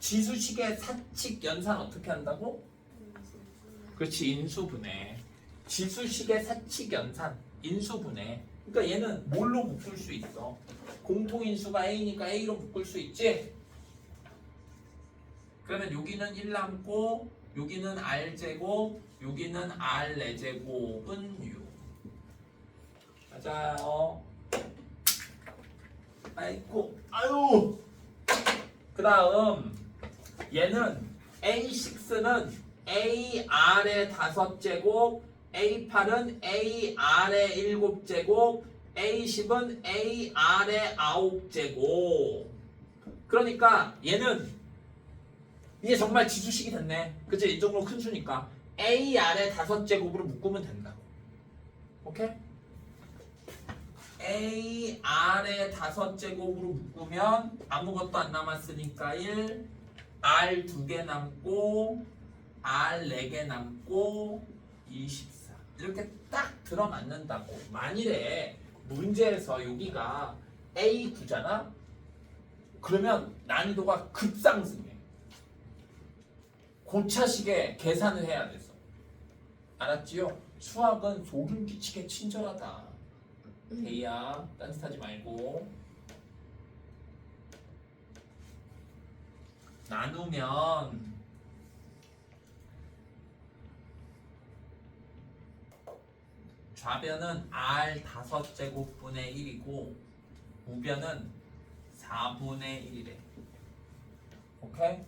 지수식의 사칙 연산 어떻게 한다고? 그렇지, 인수분해. 지수식의 사칙 연산, 인수분해. 그러니까 얘는 뭘로 묶을 수 있어? 공통인수가 A니까 A로 묶을 수 있지? 그러면 여기는 1 남고 여기는 R제곱 여기는 R4제곱은 6. 맞아요. 아이고, 아유. 그 다음 얘는 A6는 AR의 5제곱, A8은 AR의 7제곱, A10은 AR의 9제곱. 그러니까 얘는 이게 정말 지수식이 됐네. 그치? 이 정도 큰 수니까 AR의 5제곱으로 묶으면 된다고. 오케이? AR의 5제곱으로 묶으면 아무것도 안 남았으니까 1, R 2개 남고 R 4개 남고 24. 이렇게 딱 들어맞는다고. 만일에 문제에서 여기가 A9잖아? 그러면 난이도가 급상승해. 고차식에 계산을 해야 돼서. 알았지요? 수학은 소름 끼치게 친절하다. 대야, 딴짓하지 말고. 나누면 좌변은 R 5제곱분의 1이고 우변은 4분의 1이래. 오케이?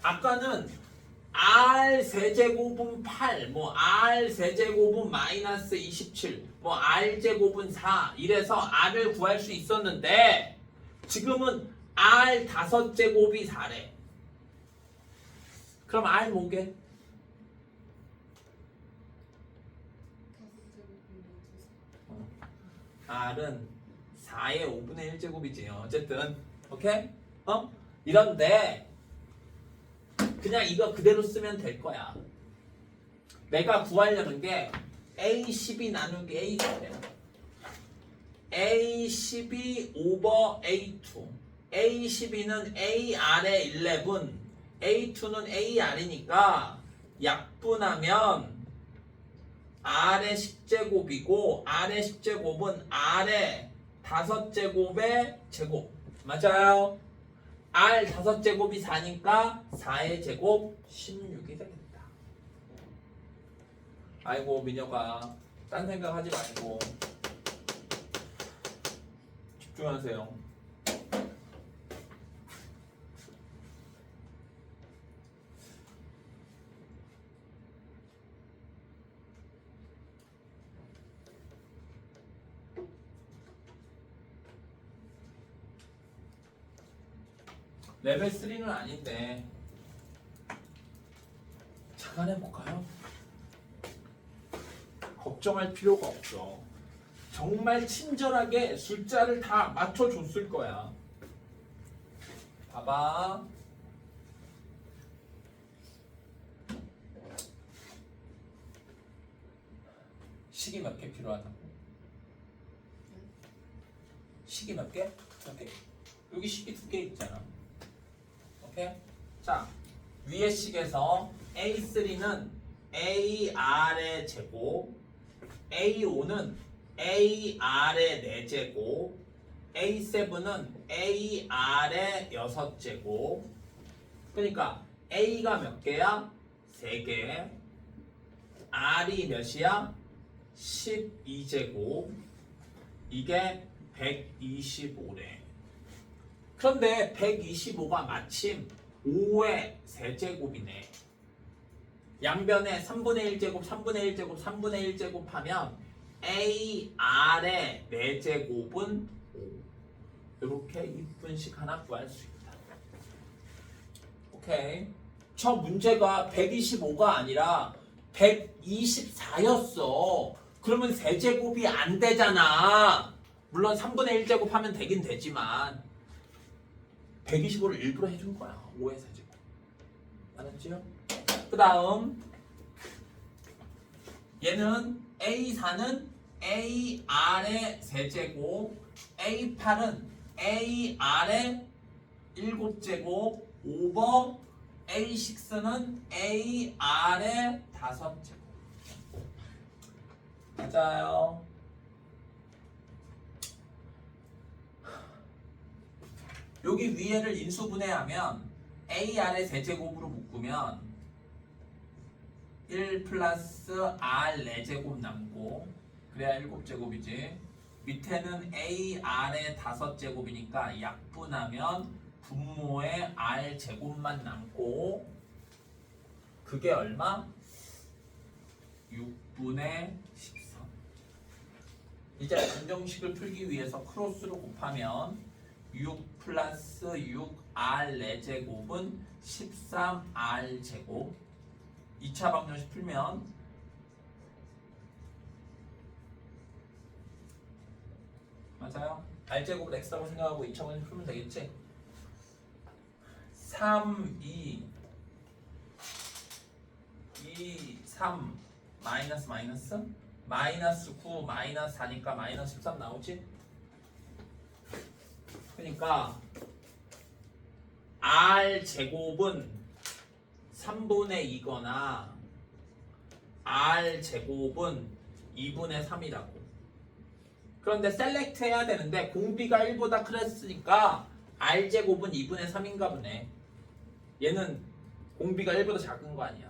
아까는 R 세제곱은 8, 뭐 R 세제곱은 마이너스 27, 뭐 R 제곱은 4 이래서 R을 구할 수 있었는데 지금은 R 5제곱이 4래. 그럼 R 뭐게? R은 4의 5분의 1제곱이지. 어쨌든 오케이? 이런데 그냥 이거 그대로 쓰면 될 거야. 내가 구하려는 게 A12 나누기 A2래요. A12 오버 A2. A12는 AR의 11, A2는 AR이니까 약분하면 R의 10제곱이고 R의 10제곱은 R의 5제곱의 제곱. 맞아요. R 5제곱이 4니까 4의 제곱 16이 되겠다. 아이고 민혁아, 딴 생각하지 말고 집중하세요. 레벨 3는 아닌데 잠깐 해볼까요? 걱정할 필요가 없어. 정말 친절하게 숫자를 다 맞춰줬을 거야. 봐봐. 식이 몇 개 필요하다고? 식이 몇 개? 몇 개? 여기 식이 2개 있잖아. 오케이? 자, 위의 식에서 A3는 AR의 제곱, A5는 AR의 4제곱, A7은 AR의 6제곱. 그러니까 A가 몇 개야? 3개. R이 몇이야? 12제곱. 이게 125래. 그런데 125가 마침 5의 세제곱이네. 양변에 3분의 1제곱, 3분의 1제곱, 3분의 1제곱 하면 AR의 4제곱은 5. 이렇게 이쁜 식 하나 구할 수 있다. 오케이. 저 문제가 125가 아니라 124였어. 그러면 세제곱이 안 되잖아. 물론 3분의 1제곱 하면 되긴 되지만 125를 일부러 해준 거야. 5의 세제곱. 알았지요? 그 다음 얘는 A4는 AR의 세제곱, A8은 AR의 7제곱 오버 A6는 AR의 5제곱. 맞아요. 여기 위에를 인수분해하면 AR의 세제곱으로 묶으면 1 플러스 R 4제곱 남고 그래야 7제곱이지. 밑에는 AR의 5제곱이니까 약분하면 분모의 R 제곱만 남고 그게 얼마? 6분의 13. 이제 방정식을 풀기 위해서 크로스로 곱하면 6 플러스 6R 4제곱은 13R 제곱. 2차 방정식 풀면 맞아요. R제곱을 X라고 생각하고 2차 방정식 풀면 되겠지? 3, 2, 3 마이너스 마이너스 9 마이너스 4니까 마이너스 13 나오지? 그러니까 R제곱은 3분의 2거나 R제곱은 2분의 3이라고. 그런데 셀렉트 해야 되는데 공비가 1보다 크랬으니까 R제곱은 2분의 3인가 보네. 얘는 공비가 1보다 작은 거 아니야.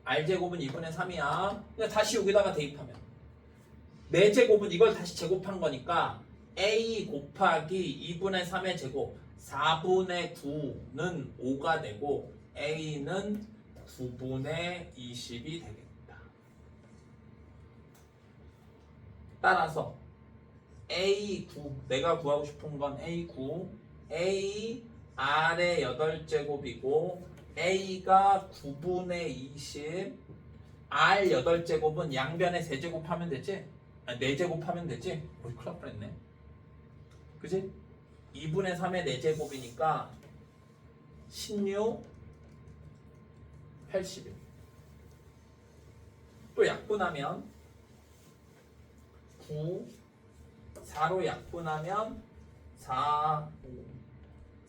R제곱은 2분의 3이야. 그냥 다시 여기다가 대입하면 4제곱은 이걸 다시 제곱한 거니까 A 곱하기 2분의 3의 제곱 4분의 9는 5가 되고 A는 9분의 20이 되겠다. 따라서 A9 내가 구하고 싶은 건 A9 A R의 8제곱이고 A가 9분의 20 R 8제곱은 양변에 3제곱 하면 되지? 4제곱 하면 되지? 큰일 날 뻔했네. 그지? 2분의 3의 4제곱이니까 16 81. 또 약분하면 9 4로 약분하면 4 5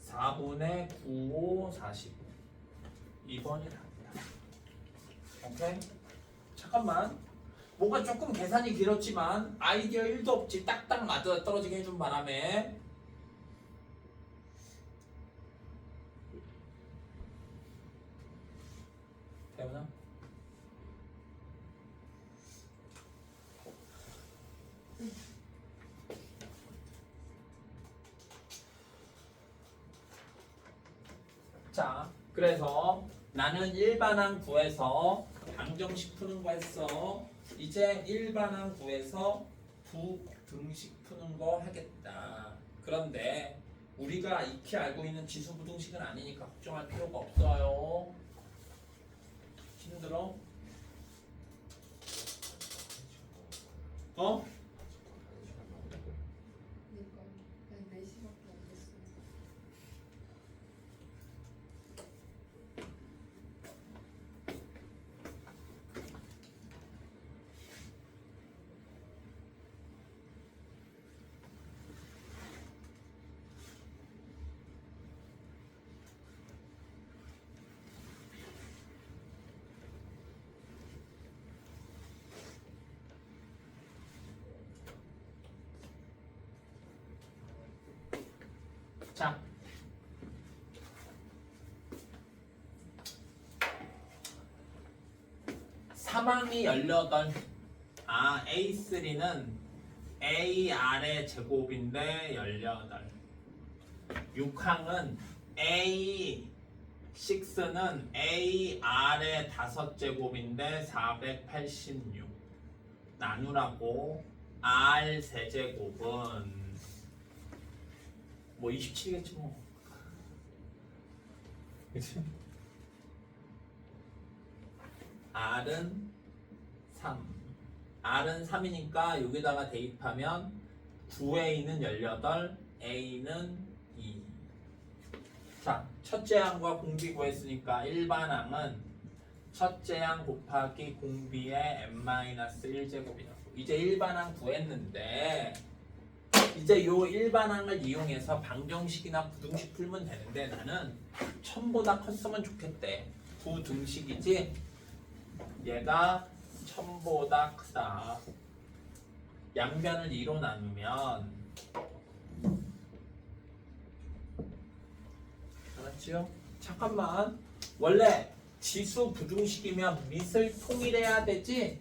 4분의 9 5 45. 2번이 답이다. 오케이? 잠깐만. 뭔가 조금 계산이 길었지만 아이디어 1도 없지. 딱딱 맞아 떨어지게 해준 바람에 태훈아? 자, 그래서 나는 일반항 구해서 방정식 푸는 거 했어. 이제 일반항 구해서 부등식 푸는 거 하겠다. 그런데 우리가 익히 알고 있는 지수부등식은 아니니까 걱정할 필요가 없어요. 힘들어? 어? 자, 사망이 18. A3는 AR의 제곱인데 18. 6항은 A6는 AR의 5제곱인데 486. 나누라고 R 세제곱은 뭐 27이겠지 뭐. 그치? R은 3. R은 3이니까 여기다가 대입하면 9A는 18, A는 2. 자, 첫째 항과 공비 구했으니까 일반항은 첫째 항 곱하기 공비의 n-1제곱이라고. 이제 일반항 구했는데 이제 요 일반항을 이용해서 방정식이나 부등식 풀면 되는데 나는 1000보다 컸으면 좋겠대. 부등식이지? 얘가 1000보다 크다. 양변을 2로 나누면 알았지요? 잠깐만. 원래 지수 부등식이면 밑을 통일해야 되지?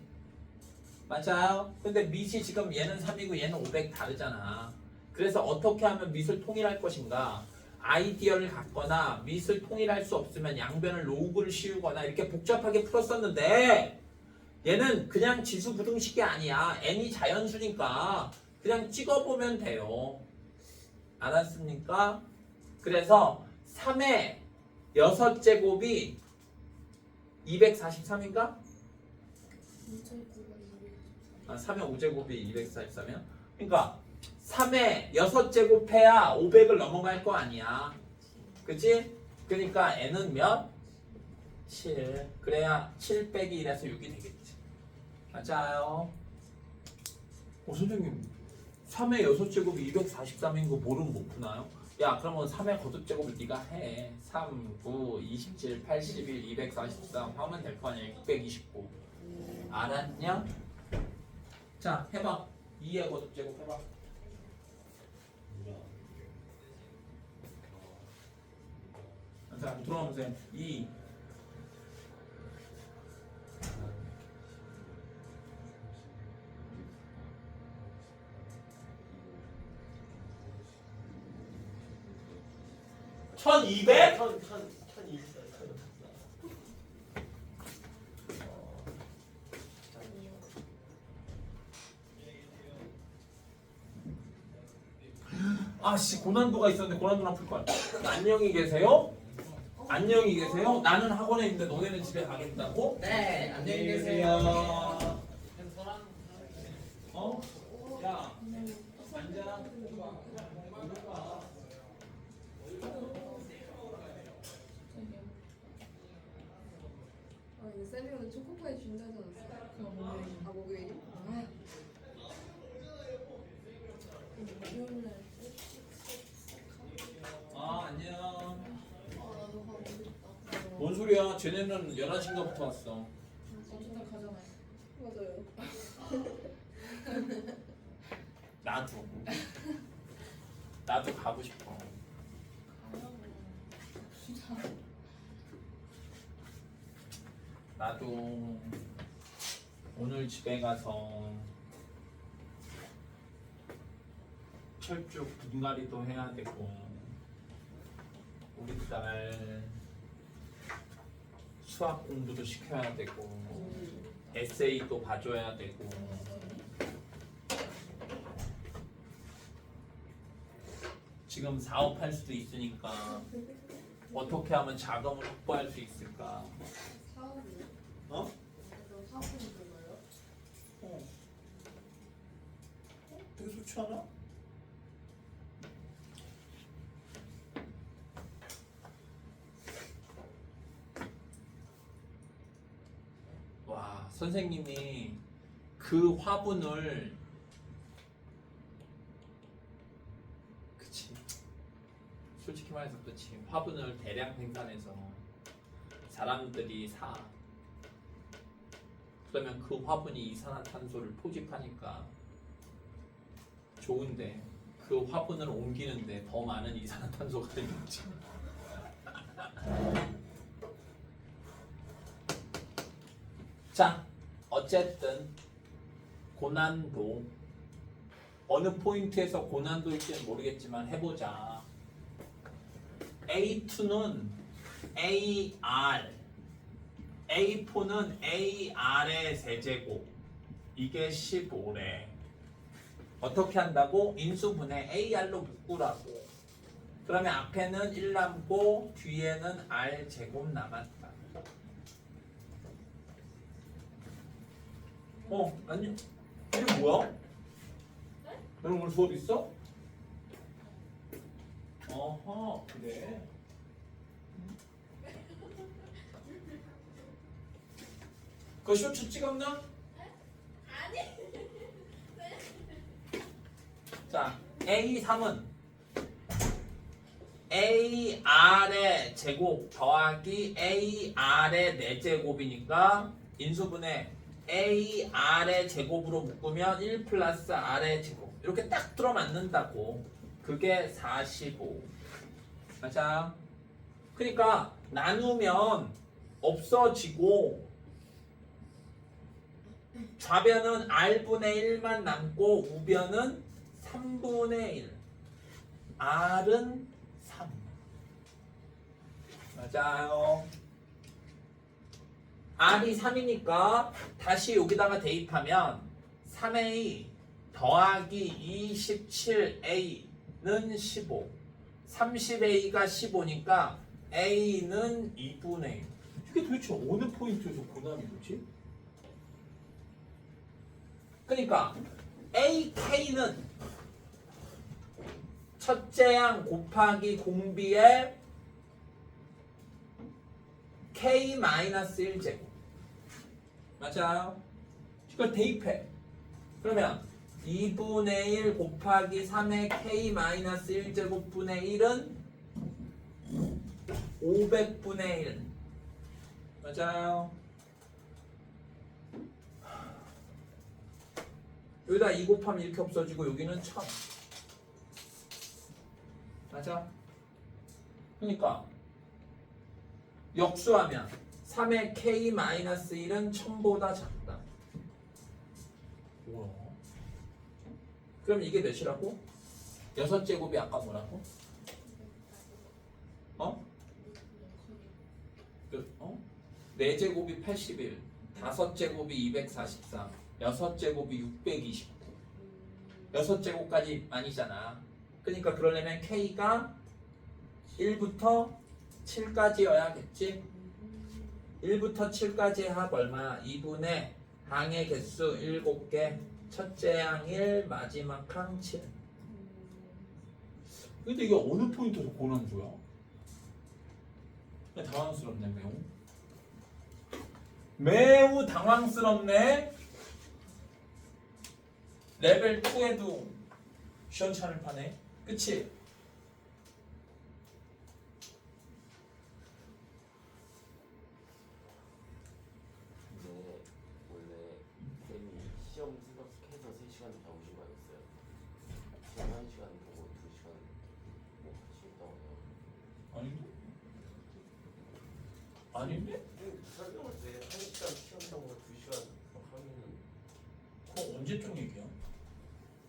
맞아요? 근데 밑이 지금 얘는 3이고 얘는 500 다르잖아. 그래서 어떻게 하면 밑을 통일할 것인가? 아이디어를 갖거나 밑을 통일할 수 없으면 양변을 로그를 씌우거나 이렇게 복잡하게 풀었었는데 얘는 그냥 지수 부등식이 아니야. n이 자연수니까 그냥 찍어보면 돼요. 알았습니까? 그래서 3의 6제곱이 243인가? 3의 5제곱이 243이야? 그러니까 3의 6제곱해야 500을 넘어갈 거 아니야. 그치? 그러니까 n은 몇? 7. 그래야 7 빼기 1에서 6이 되겠지. 맞아요. 선생님 3의 6제곱이 243인 거 모르면 못 푸나요? 야 그러면 3의 거듭제곱을 네가 해. 3, 9, 27, 81, 243 하면 될 거 아니야. 629. 알았냐? 자 해봐. 2의 거듭제곱 해봐. 자 들어오면서 2 1200? 1200. 아씨 고난도가 있었는데 고난도랑 풀 거야. 안녕히 계세요? 안녕히 계세요? 나는 학원에 있는데 너네는 집에 가겠다고? 네, 안녕히 계세요. 어? 야 앉아. 아, 이거 쌤이 오늘 초코파이 준다지 않았어? 아, 목요일이? 아. 목요일날 안녕. 나도 가고 싶다. 뭔 소리야? 쟤네는 11시인가부터 왔어. 어쨌든 가잖아요. 맞아요. 나도. 나도 가고 싶어. 나도 오늘 집에 가서 철쭉 분갈이도 해야 되고 우리 딸 수학 공부도 시켜야 되고 에세이도 봐줘야 되고 지금 사업할 수도 있으니까 어떻게 하면 자금을 확보할 수 있을까? 사업이요? 어? 그럼 사업은 그거요? 되게 좋지 않아? 와, 선생님이 그 화분을 그치 솔직히 말해서 그렇지 화분을 대량 생산해서 사람들이 사 그러면 그 화분이 이산화탄소를 포집하니까 좋은데 그 화분을 옮기는데 더 많은 이산화탄소가 들겠지. 자, 어쨌든 고난도 어느 포인트에서 고난도일지는 모르겠지만 해보자. A2는 AR, A4는 AR의 세제곱. 이게 15래. 어떻게 한다고? 인수분해 AR로 묶으라고. 그러면 앞에는 1 남고 뒤에는 R 제곱 남았다. 아니 이게 뭐야? 너는 오늘 수업 있어? 어허, 그래. 그 쇼츠 찍었나? 자, A3은 AR의 제곱 더하기 AR의 4제곱이니까 인수분해 AR의 제곱으로 묶으면 1 플러스 R의 제곱 이렇게 딱 들어맞는다고. 그게 45. 맞아. 그러니까 나누면 없어지고 좌변은 R분의 1만 남고 우변은 3분의 1. R은 3. 맞아요. R이 3이니까 다시 여기다가 대입하면 3A 더하기 27A는 15. 30A가 15니까 A는 2분의 1. 이게 도대체 어느 포인트에서 고난이 되지? 그러니까 AK는 첫째 양 곱하기 공비의 K-1제곱. 맞아요. 이걸 대입해. 그러면 2분의 1 곱하기 3의 K-1제곱분의 1은 500분의 1. 맞아요. 여기다 2 곱하면 이렇게 없어지고 여기는 1000. 맞아? 그러니까 역수하면 3의 K-1은 1000보다 작다. 뭐야? 그럼 이게 몇이라고? 6제곱이 아까 뭐라고? 어? 4제곱이 81, 5제곱이 243, 6제곱이 629. 6제곱까지 아니잖아. 그러니까 그러려면 K가 1부터 7까지여야겠지? 1부터 7까지 합 얼마? 2분의 항의 개수 7개, 첫째 항 1, 마지막 항 7. 근데 이게 어느 포인트에서 고난도야? 당황스럽네. 매우 당황스럽네. 레벨 2에도 시원찮을 파네. 그치? 근데 원래 쌤이 시험 생각해서 3시간 잡으신 거 아니었어요? 시험 1시간 보고 2시간 뭐 같이 있다고 해요. 아닌데? 아닌데? 설명할 때 1시간 시험 보고 2시간 막 하면은 그거 언제쯤 얘기야?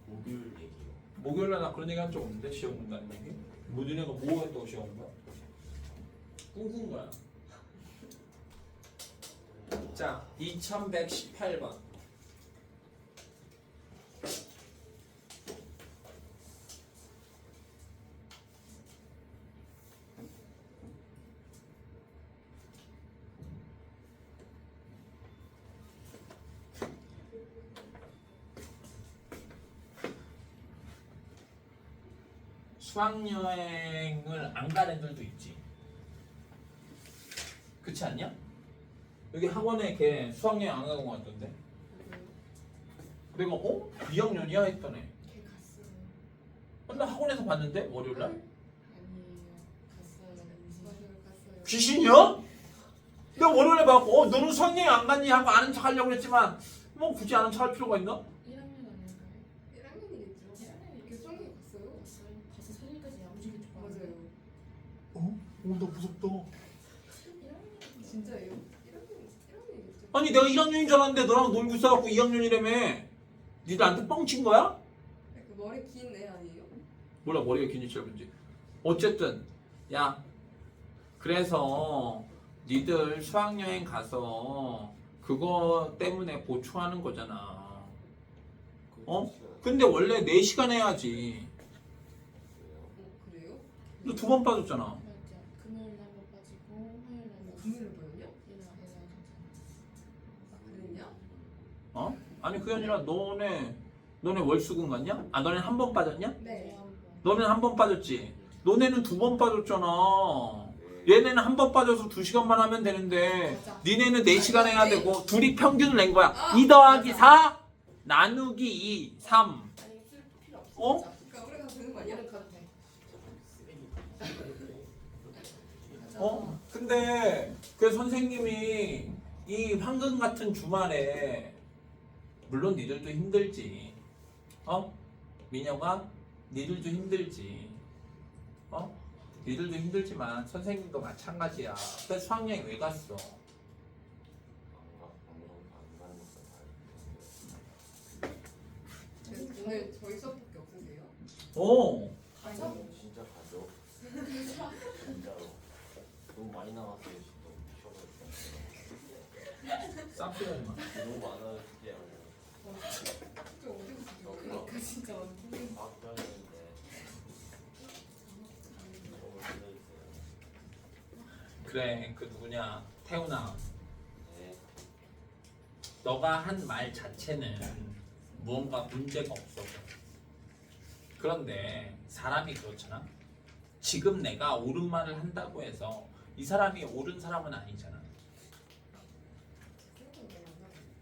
목요일 얘기요. 목요일날 나 그런 얘기 한 적 없는데? 시험 본다는 얘기? 너네가 뭐 했다고 시험 본 거야? 꿈꾼 거야. 자, 2118번. 수학여행을 안 간 애들도 있지. 그렇지 않냐? 여기 학원에 걔 수학여행 안 가고 왔던데. 내가 2학년이야 했더니 걔 갔어요. 나 학원에서 봤는데 월요일날. 아니에요. 갔어요. 맞아요. 갔어요. 귀신이야? 내가 월요일에 봤고 너는 수학여행 안 갔니 하고 아는 척 하려고 했지만 뭐 굳이 아는 척 할 필요가 있나? 1학년 아닐까요? 1학년이겠죠. 걔 수학여행 갔어요. 나 무섭다. 진짜예요? 1학년이겠죠? 아니 내가 1학년인 줄 알았는데 너랑 놀고 있어갖고 2학년이라며. 니들한테 뻥친 거야? 그 머리 긴 애 아니에요? 몰라 머리가 긴지 짧은지. 어쨌든 야 그래서 니들 수학여행 가서 그거 때문에 보충하는 거잖아. 어? 근데 원래 4시간 해야지. 그래요? 너 2번 빠졌잖아. 맞죠. 금요일 날 못 빠지고 화요일 날 못. 금요일에 보였냐? 얘랑 그랬냐? 어? 아니 그게 아니라 너네 월수금 갔냐? 아 너네 한 번 빠졌냐? 네. 너는 한 번 빠졌지. 너네는 2번 빠졌잖아. 얘네는 한 번 빠져서 2시간만 하면 되는데 맞아. 니네는 4시간 해야 되고 둘이 평균을 낸 거야. 아, 2 더하기 맞아. 4 나누기 2 3. 아니 쓸 필요 없어. 어? 진짜. 그러니까 우리가 되는 거 아니야? 이런 가도 돼. 맞아. 어? 근데 그 선생님이 이 황금 같은 주말에 물론 니들도 힘들지. 어? 민혁아 니들도 힘들지. 어? 니들도 힘들지만 선생님도 마찬가지야. 근데 수학여행 왜 갔어? 오늘 저희 수업밖에 없으세요? 오! 가자. 진짜 가죠. 진짜로. 너무 많이 나와서 너무 쉬어버렸어요. 쌉소리하지 마. 너무 많아요 진짜. 저 어디서 지금 그러니까 진짜 완전. 막 빼야되는데 너무 힘들었어요. 그래 그 누구냐 태훈아 네. 너가 한 말 자체는 무언가 문제가 없어. 그런데 사람이 그렇잖아. 지금 내가 옳은 말을 한다고 해서 이 사람이 옳은 사람은 아니잖아.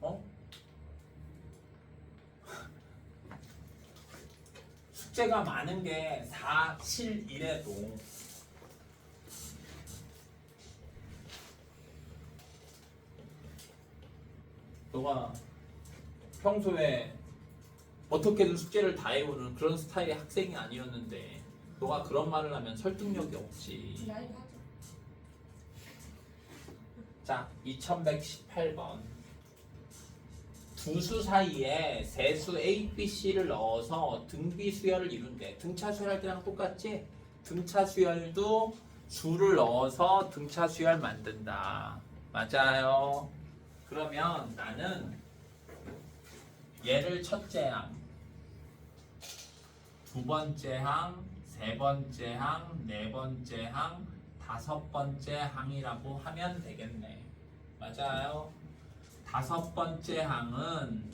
어? 숙제가 많은 게 사실이래도 너가 평소에 어떻게든 숙제를 다 해오는 그런 스타일의 학생이 아니었는데 너가 그런 말을 하면 설득력이 없지. 나이 하죠. 자, 2118번. 두 수 사이에 세수 A, B, C를 넣어서 등비 수열을 이룬대. 등차 수열할 때랑 똑같지? 등차 수열도 수를 넣어서 등차 수열 만든다. 맞아요. 그러면 나는 얘를 첫째 항, 두 번째 항, 세 번째 항, 네 번째 항, 다섯 번째 항이라고 하면 되겠네. 맞아요. 다섯 번째 항은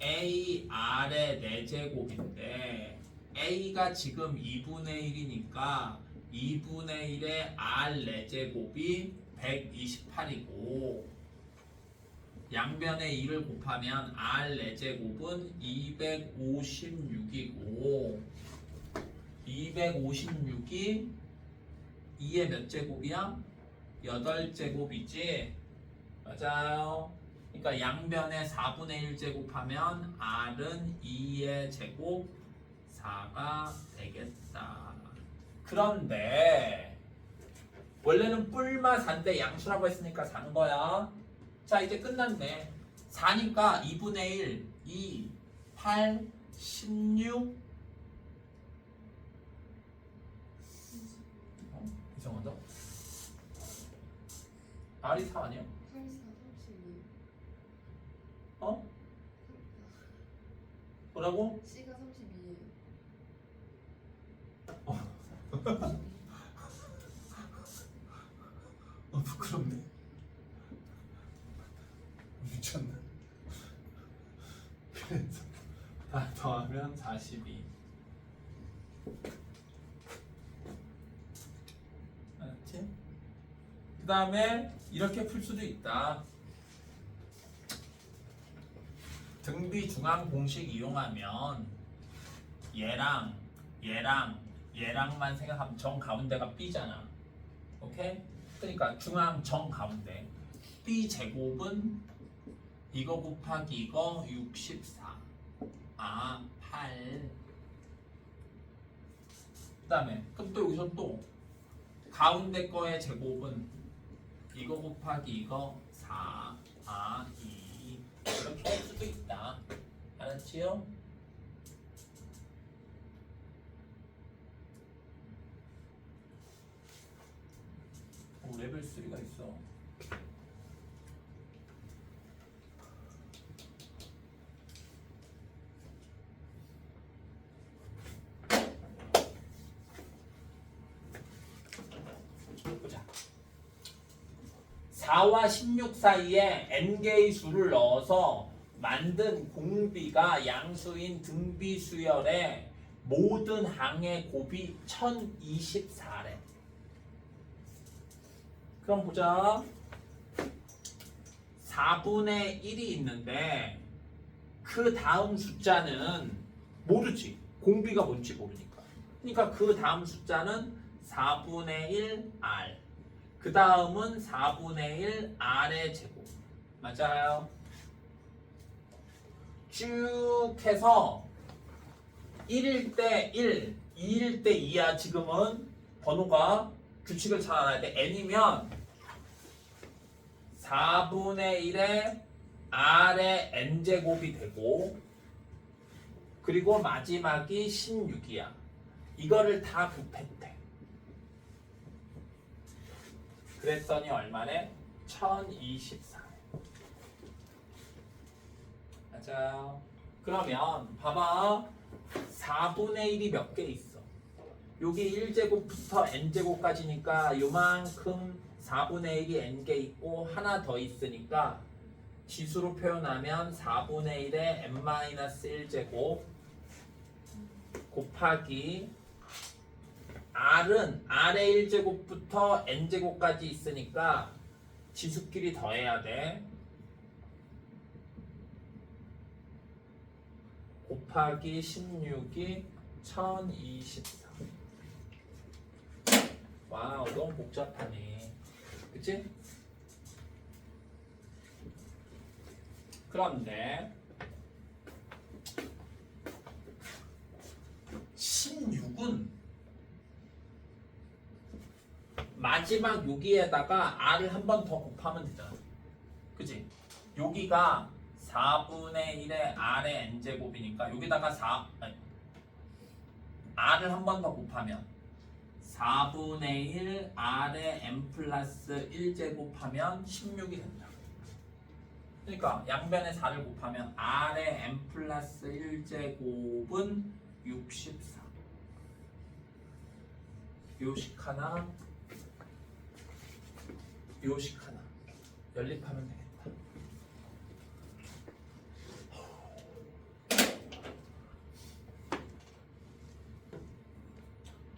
AR의 4제곱인데 A가 지금 2분의 1이니까 2분의 1의 R 4제곱이 128이고 양변에 2를 곱하면 R 4제곱은 256이고 256이 2의 몇 제곱이야? 8제곱이지? 맞아요. 그러니까 양변에 4분의 1 제곱하면 R은 2의 제곱 4가 되겠다. 그런데 원래는 뿔마 4인데 양수라고 했으니까 4는 거야. 자 이제 끝났네. 4니까 2분의 1, 2, 8, 16 이상하다. R이 4 아니야? 84, 32. 어? 뭐라고? C가 32예요. 부끄럽네. 미쳤나? 그래서 다 더하면 42. 알았지? 그 다음에 이렇게 풀 수도 있다. 등비 중앙 공식 이용하면 얘랑만 생각하면 정 가운데가 B잖아. 오케이? 그러니까 중앙 정 가운데 B 제곱은 이거 곱하기 이거 64. 8. 그다음에 그럼 또 여기서 또 가운데 거의 제곱은 이거 곱하기 이거 4, 2 이렇게 할 수도 있다. 알았지요? 오, 레벨 3가 있어. 보자. 4와 16 사이에 n개의 수를 넣어서 만든 공비가 양수인 등비 수열의 모든 항의 곱이 1024래. 그럼 보자. 4분의 1이 있는데 그 다음 숫자는 모르지. 공비가 뭔지 모르니까. 그러니까 그 다음 숫자는 4분의 1 r. 그 다음은 4분의 1 r의 제곱. 맞아요. 쭉 해서 1일 때 1, 2일 때 2야. 지금은 번호가 규칙을 잘 알아야 돼. n이면 4분의 1의 r의 n제곱이 되고 그리고 마지막이 16이야. 이거를 다 곱했대. 그랬더니 얼마래? 1024. 맞아요. 그러면 봐봐. 4분의 1이 몇 개 있어? 여기 1제곱부터 n제곱까지니까 요만큼 4분의 1이 n개 있고 하나 더 있으니까 지수로 표현하면 4분의 1의 n-1제곱 곱하기 r은 r의 1제곱부터 n제곱까지 있으니까 지수끼리 더해야 돼. 곱하기 16이 1024. 와우, 너무 복잡하네. 그치? 그런데 16은 마지막 여기에다가 r을 한 번 더 곱하면 되잖아. 그치? 여기가 4분의 1의 r의 n제곱이니까 여기다가 r을 한 번 더 곱하면 4분의 1 r의 n 플러스 1제곱하면 16이 된다. 그러니까 양변에 4를 곱하면 r의 n 플러스 1제곱은 64. 요식 하나, 요식 하나 연립하면 되겠다.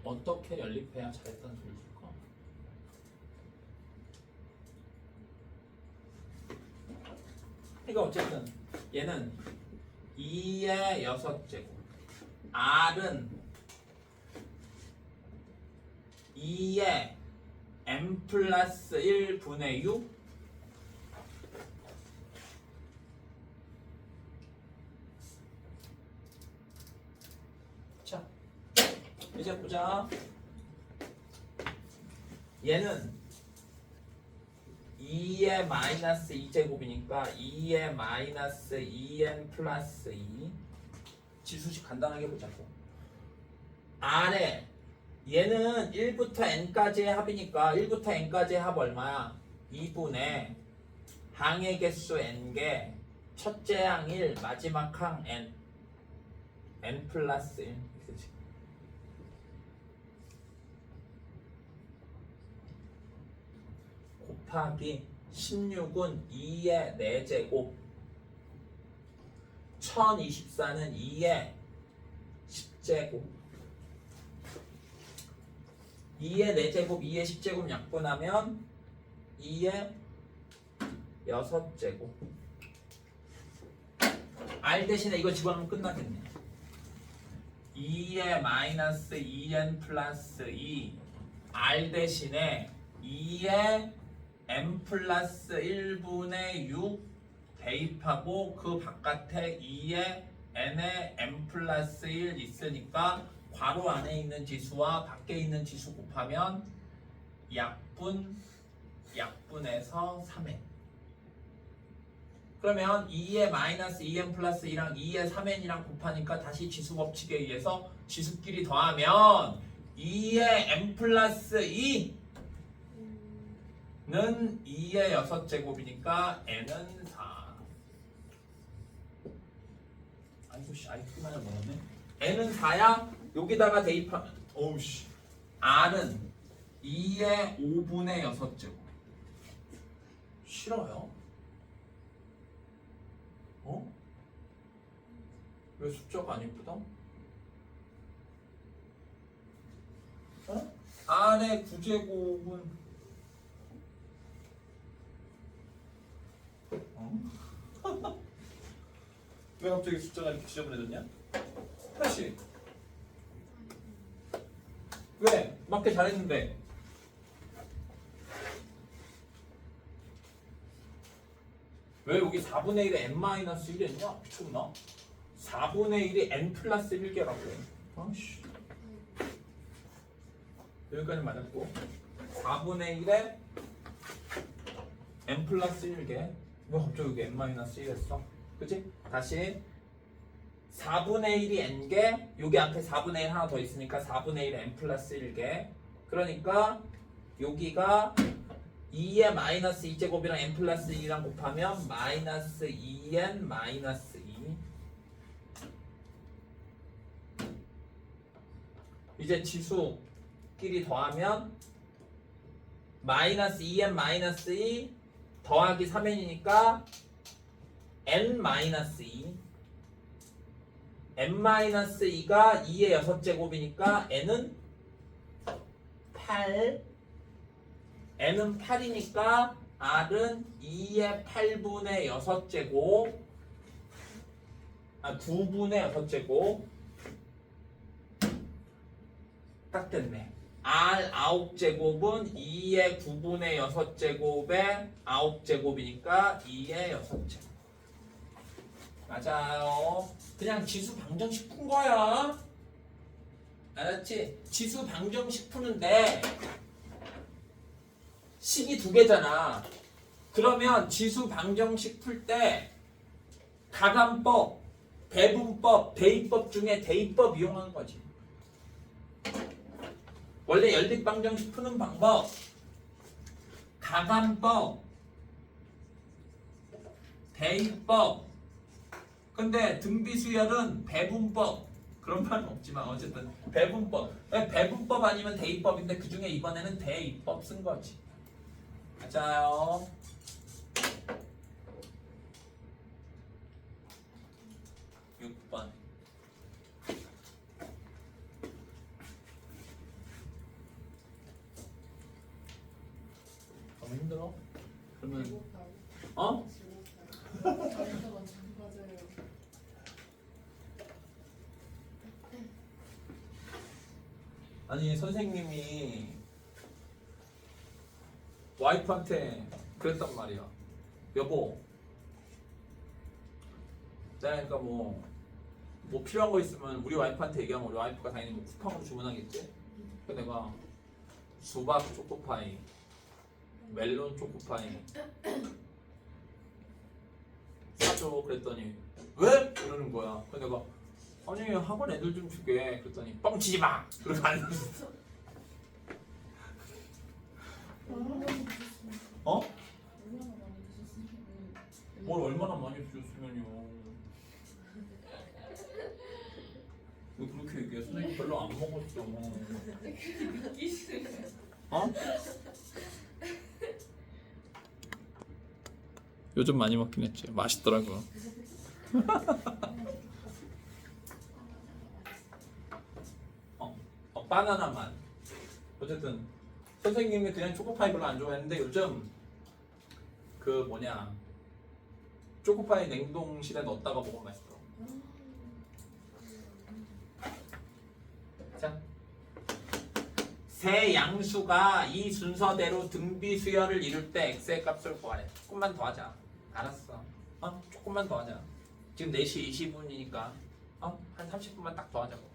어떻게 연립해야 잘했다는 소리 줄까? 그러니까 어쨌든 얘는 2의 6제곱 r은 2의 n 플러스 1분의 6 자, 이제 보자. 얘는 2의 마이너스 2제곱이니까 2의 마이너스 2n 플러스 2 지수식 간단하게 보자고. r에 얘는 1부터 n까지의 합이니까 1부터 n까지의 합 얼마야? 2분의 항의 개수 n개 첫째 항 1 마지막 항 n 플러스 1 곱하기 16은 2의 4제곱 1024는 2의 10제곱 2의 4제곱 2의 10제곱 약분하면 2의 6제곱 r 대신에 이거 집어넣으면 끝나겠네. 2의 마이너스 2n 플러스 2 r 대신에 2의 n 플러스 1분의 6 대입하고 그 바깥에 2의 n의 n 플러스 1 있으니까 괄호 안에 있는 지수와 밖에 있는 지수 곱하면 약분에서 3n. 그러면 2의 마이너스 2n 플러스 2랑 2의 3n이랑 곱하니까 다시 지수 법칙에 의해서 지수끼리 더하면 2의 n 플러스 2는 2의 6제곱이니까 n은 4. 아이고 씨, 아이쿠만을 먹었네. n은 4야? 여기다가 대입하면 어우씨 r은 2의 5분의 6제곱. 싫어요? 어? 왜 숫자가 안 이쁘다? 어? r의 9제곱은 어? 왜 갑자기 숫자가 이렇게 지저분해졌냐? 다시 왜? 맞게 잘했는데 왜 여기 4분의 1에 n-1 했냐? 미쳤나? 4분의 1이 n 플러스 1개라고 해. 아씨. 여기까지 맞았고 4분의 1에 n 플러스 1개. 왜 갑자기 여기 n-1 했어? 그치? 다시 4분의 1이 n개, 여기 앞에 4분의 1 하나 더 있으니까 4분의 1에 n 플러스 1개. 그러니까 여기가 2의 마이너스 2제곱이랑 n 플러스 2랑 곱하면 마이너스 2n 마이너스 2. 이제 지수끼리 더하면 마이너스 2n 마이너스 2 더하기 3n이니까 n 마이너스 2. n 마이너스 2가 2의 6제곱이니까 n은 8. n은 8이니까 r은 2의 8분의 6제곱 9분의 6제곱 딱 됐네. r 9제곱은 2의 9분의 6제곱의 9제곱이니까 2의 6제곱. 맞아요. 그냥 지수 방정식 푼 거야. 알았지? 지수 방정식 푸는데 식이 두 개잖아. 그러면 지수 방정식 풀 때 가감법, 배분법, 대입법 중에 대입법 이용하는 거지. 원래 연립 방정식 푸는 방법 가감법, 대입법. 근데 등비수열은 배분법. 그런 말은 없지만 어쨌든 배분법. 배분법 아니면 대입법인데 그 중에 이번에는 대입법 쓴 거지. 맞아요. (6번) 너무 힘들어? 그러면 어? 맞아요. 아니 선생님이 와이프한테 그랬단 말이야. 여보, 내가 그러니까 뭐 필요한 거 있으면 우리 와이프한테 얘기하면 우리 와이프가 당연히 뭐 쿠팡으로 주문하겠지. 그래서 내가 수박 초코파이, 멜론 초코파이 사줘 그랬더니 왜? 이러는 거야. 그래서 내가 아니 학원 애들 좀 주게 그랬더니 뻥치지 마! 그러고 안 줬어. 어? 얼마나 많이 드셨으면 뭘 얼마나 많이 주셨으면요. 왜 그렇게 얘기해? 선생님 별로 안 먹었어. 어? 요즘 많이 먹긴 했지. 맛있더라고. 바나나 맛. 어쨌든 선생님이 그냥 초코파이 별로 안 좋아했는데 요즘 그 초코파이 냉동실에 넣었다가 먹으면 맛있어. 자, 세 양수가 이 순서대로 등비수열을 이룰 때 x의 값을 구하래. 조금만 더 하자. 알았어. 조금만 더 하자. 지금 4시 20분이니까 한 30분만 딱 더 하자고.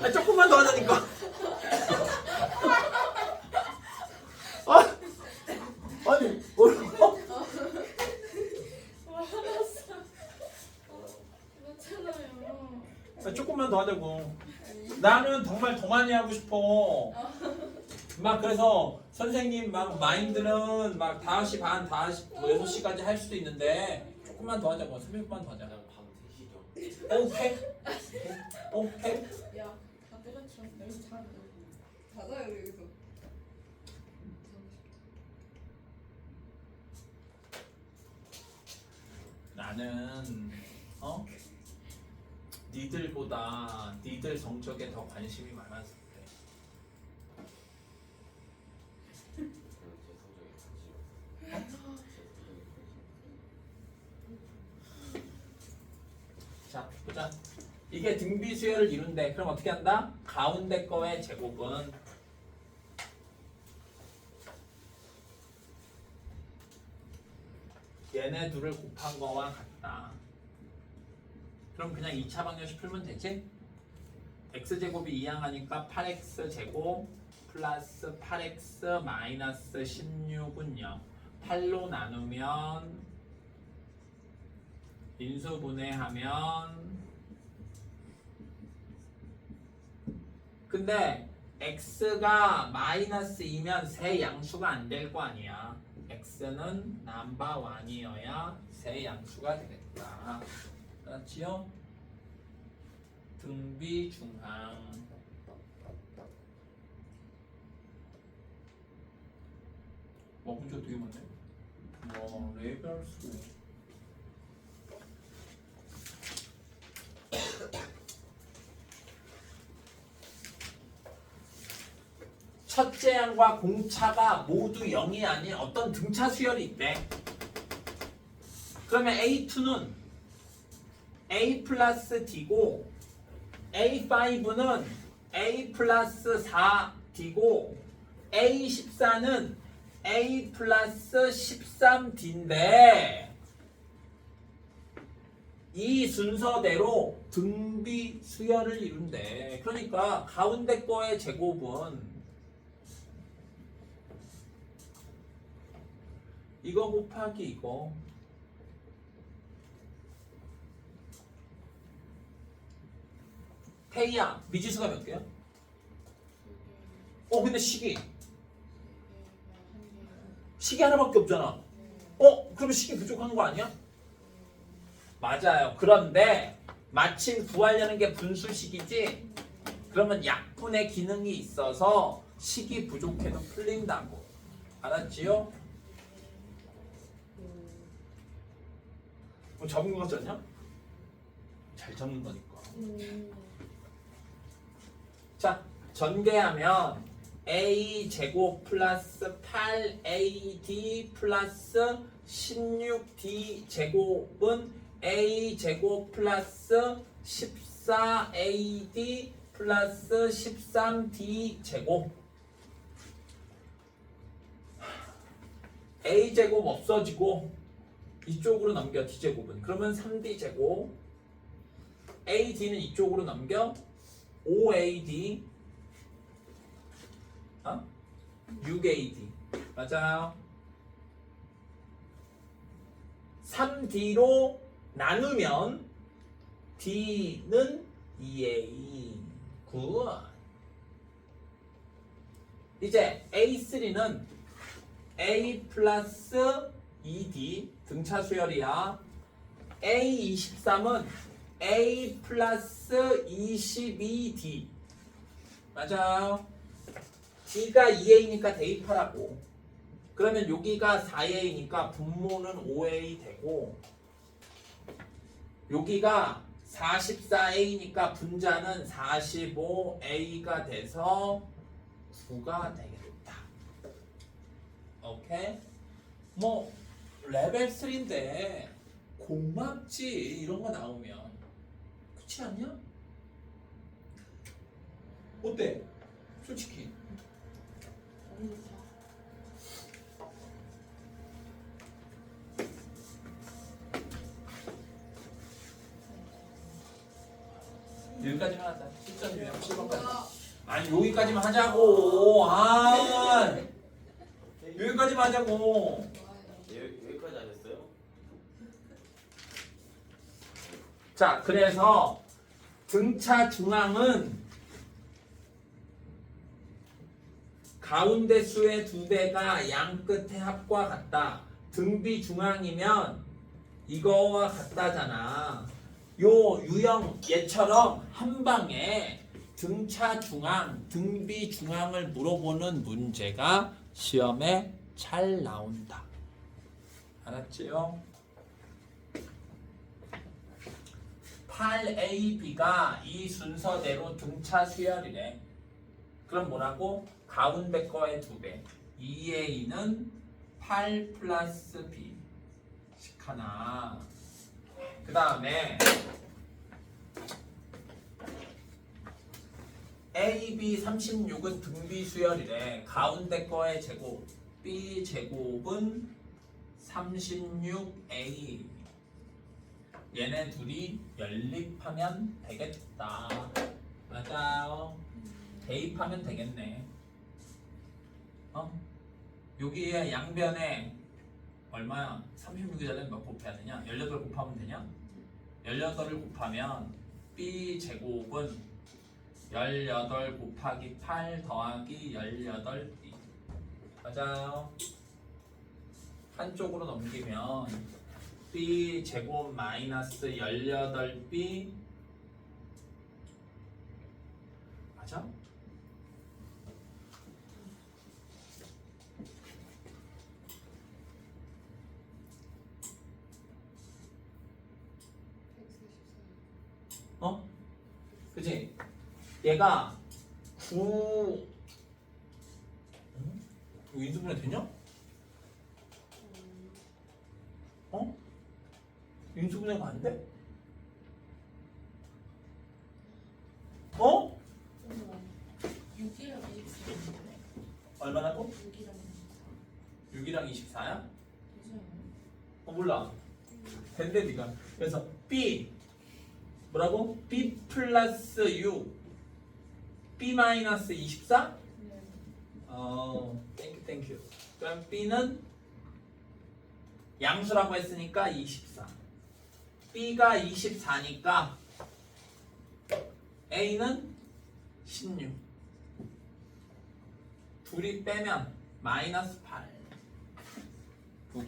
아, 조금만 더 하자니까. 아, 아니, 그렇잖아요. 아, 조금만 더 하자고. 나는 정말 더 많이 하고 싶어. 막 그래서 선생님 막 마인드는 막 5시 반, 5시, 뭐 6시까지 할 수도 있는데 조금만 더 하자고. 30분만 더 하자. 그냥 밤 3시죠. 오케이? 오케이? 야, 다 때렸죠. 여기서 잘하자. 자자요 여기서. 나는 니들보다 니들 성적에 더 관심이 많았을 때. 제 성적에 관심이 없어요. 자, 보자. 이게 등비 수열을 이룬대. 그럼 어떻게 한다? 가운데 거의 제곱은 얘네 둘을 곱한 거와 같다. 그럼 그냥 2차 방정식 풀면 되지? x제곱이 2항하니까 8x제곱 플러스 8x 마이너스 16은 0. 8로 나누면 인수분해하면 근데 x가 마이너스 2면 세 양수가 안 될 거 아니야. x는 넘버 1이어야 세 양수가 되겠다. 알았지요? 등비 중항. 문제 되게 많네. 레벨 수. 첫째 항과 공차가 모두 0이 아닌 어떤 등차 수열이 있대. 그러면 A2는 A 플러스 D고 A5는 A 플러스 4D고 A14는 A 플러스 13D인데 이 순서대로 등비 수열을 이룬대. 그러니까 가운데 거의 제곱은 이거 곱하기 이거. 태희야, 미지수가 몇 개야? 근데 식이 하나밖에 없잖아. 그러면 식이 부족한 거 아니야? 맞아요. 그런데 마침 구하려는 게 분수식이지. 그러면 약분의 기능이 있어서 식이 부족해도 풀린다고. 알았지요? 적은 거 같잖냐? 잘 적는 거니까. 자, 전개하면 a 제곱 플러스 8ad 플러스 16d 제곱은 a 제곱 플러스 14ad 플러스 13d 제곱. a 제곱 없어지고 이쪽으로 넘겨 d제곱은. 그러면 3d 제곱. ad는 이쪽으로 넘겨 5ad 6ad. 맞아요. 3d로 나누면 d는 2a. 굿. 이제 a3는 a 플러스 2d 등차 수열이야. A23은 A 플러스 22D. 맞아요. D가 2A니까 대입하라고. 그러면 여기가 4A니까 분모는 5A 되고 여기가 44A니까 분자는 45A가 돼서 9가 되겠다. 오케이? 레벨 3인데 고맙지 이런 거 나오면. 그렇지 않냐? 어때? 솔직히 너무 좋다. 여기까지만 하자. 10점 7번까지. 뭐야? 아니 여기까지만 하자고. 아 여기까지만 하자고. 여기까지 안 했어요? 자 그래서 등차 중앙은 가운데 수의 2배가 양 끝의 합과 같다. 등비 중앙이면 이거와 같다잖아. 요 유형 얘처럼 한 방에 등차 중앙, 등비 중앙을 물어보는 문제가 시험에 잘 나온다. 알았지요? 8AB가 이 순서대로 등차 수열이래. 그럼 뭐라고? 가운데 거의 2배. 2A는 8 플러스 B 식 하나. 그 다음에 AB 36은 등비 수열이래. 가운데 거의 제곱. B 제곱은 36A. 얘네 둘이 연립하면 되겠다. 맞아요. 대입하면 되겠네. 여기에 양변에 얼마야? 36이잖아. 몇 곱해야 되냐? 18 곱하면 되냐? 18을 곱하면 B 제곱은 18 곱하기 8 더하기 18B. 맞아요. 한쪽으로 넘기면 B 제곱 마이너스 18B 맞아? 그치? 얘가 9 이거 인수분해 되냐? 인수분해가 안 돼? 어? 6이랑 24인데 얼마나고? 6이랑 6이랑 24야? 되지 몰라. 된대 니가. 그래서 B 뭐라고? B 플러스 6 B 마이너스 24? 땡큐. 그럼 B는 양수라고 했으니까 24. B가 24니까 A는 16. 둘이 빼면 마이너스 8. 굿.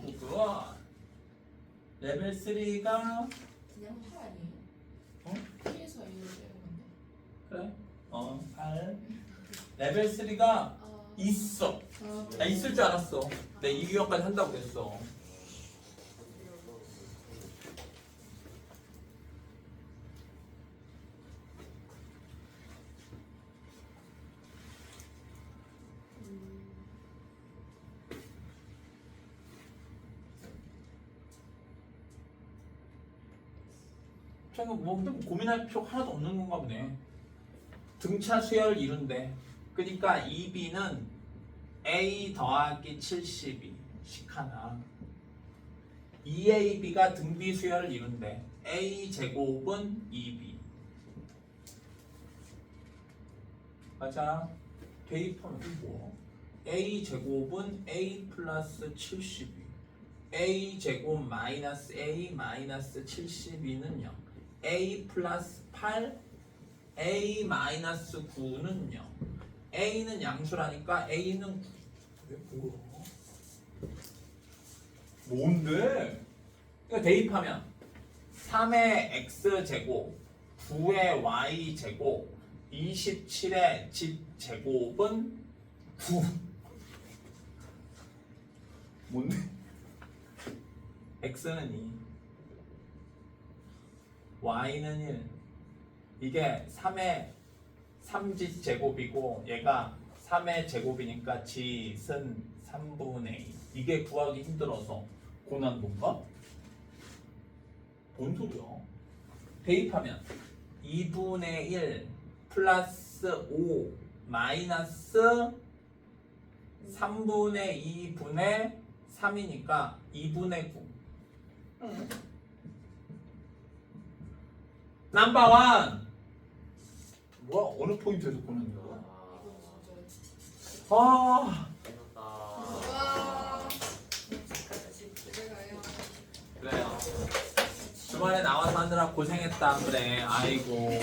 레벨 3가 그냥 8 아니에요? 어? P에서 A를 빼는 건데 그래? 8. 레벨 3가 아, 있어. 나 있을 줄 알았어. 내 이 유형까지 한다고 그랬어. 제가 뭐 근데 뭐 고민할 필요 하나도 없는 건가 보네. 등차 수열을 이룬대. 그러니까 2B는 A 더하기 72 식 하나. 2AB가 등비 수열을 이룬대. A 제곱은 2B. 맞아. 대입하면 뭐? A 제곱은 A 플러스 72. A 제곱 마이너스 A 마이너스 72는 0. A 플러스 8 A 마이너스 9는 0. A는 양수라니까 A는 9. 왜 뭐야? 뭔데? 이거 대입하면 3의 X 제곱 9의 Y 제곱 27의 Z 제곱은 9. 뭔데? X는 2 Y는 1. 이게 3의 3지 제곱이고 얘가 3의 제곱이니까 G는 3분의 2. 이게 구하기 힘들어서 고난도인가? 뭔 소리야? 대입하면 2분의 1 플러스 5 마이너스 3분의 2분의 3이니까 2분의 9. 넘버 1 뭐야 어느 포인트에서 보는 거야? 아, 아 끝났다. 와. 집에 가요. 그래요. 주말에 나와서 하느라 고생했다 그래. 아이고.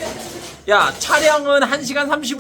야 촬영은 1시간 35.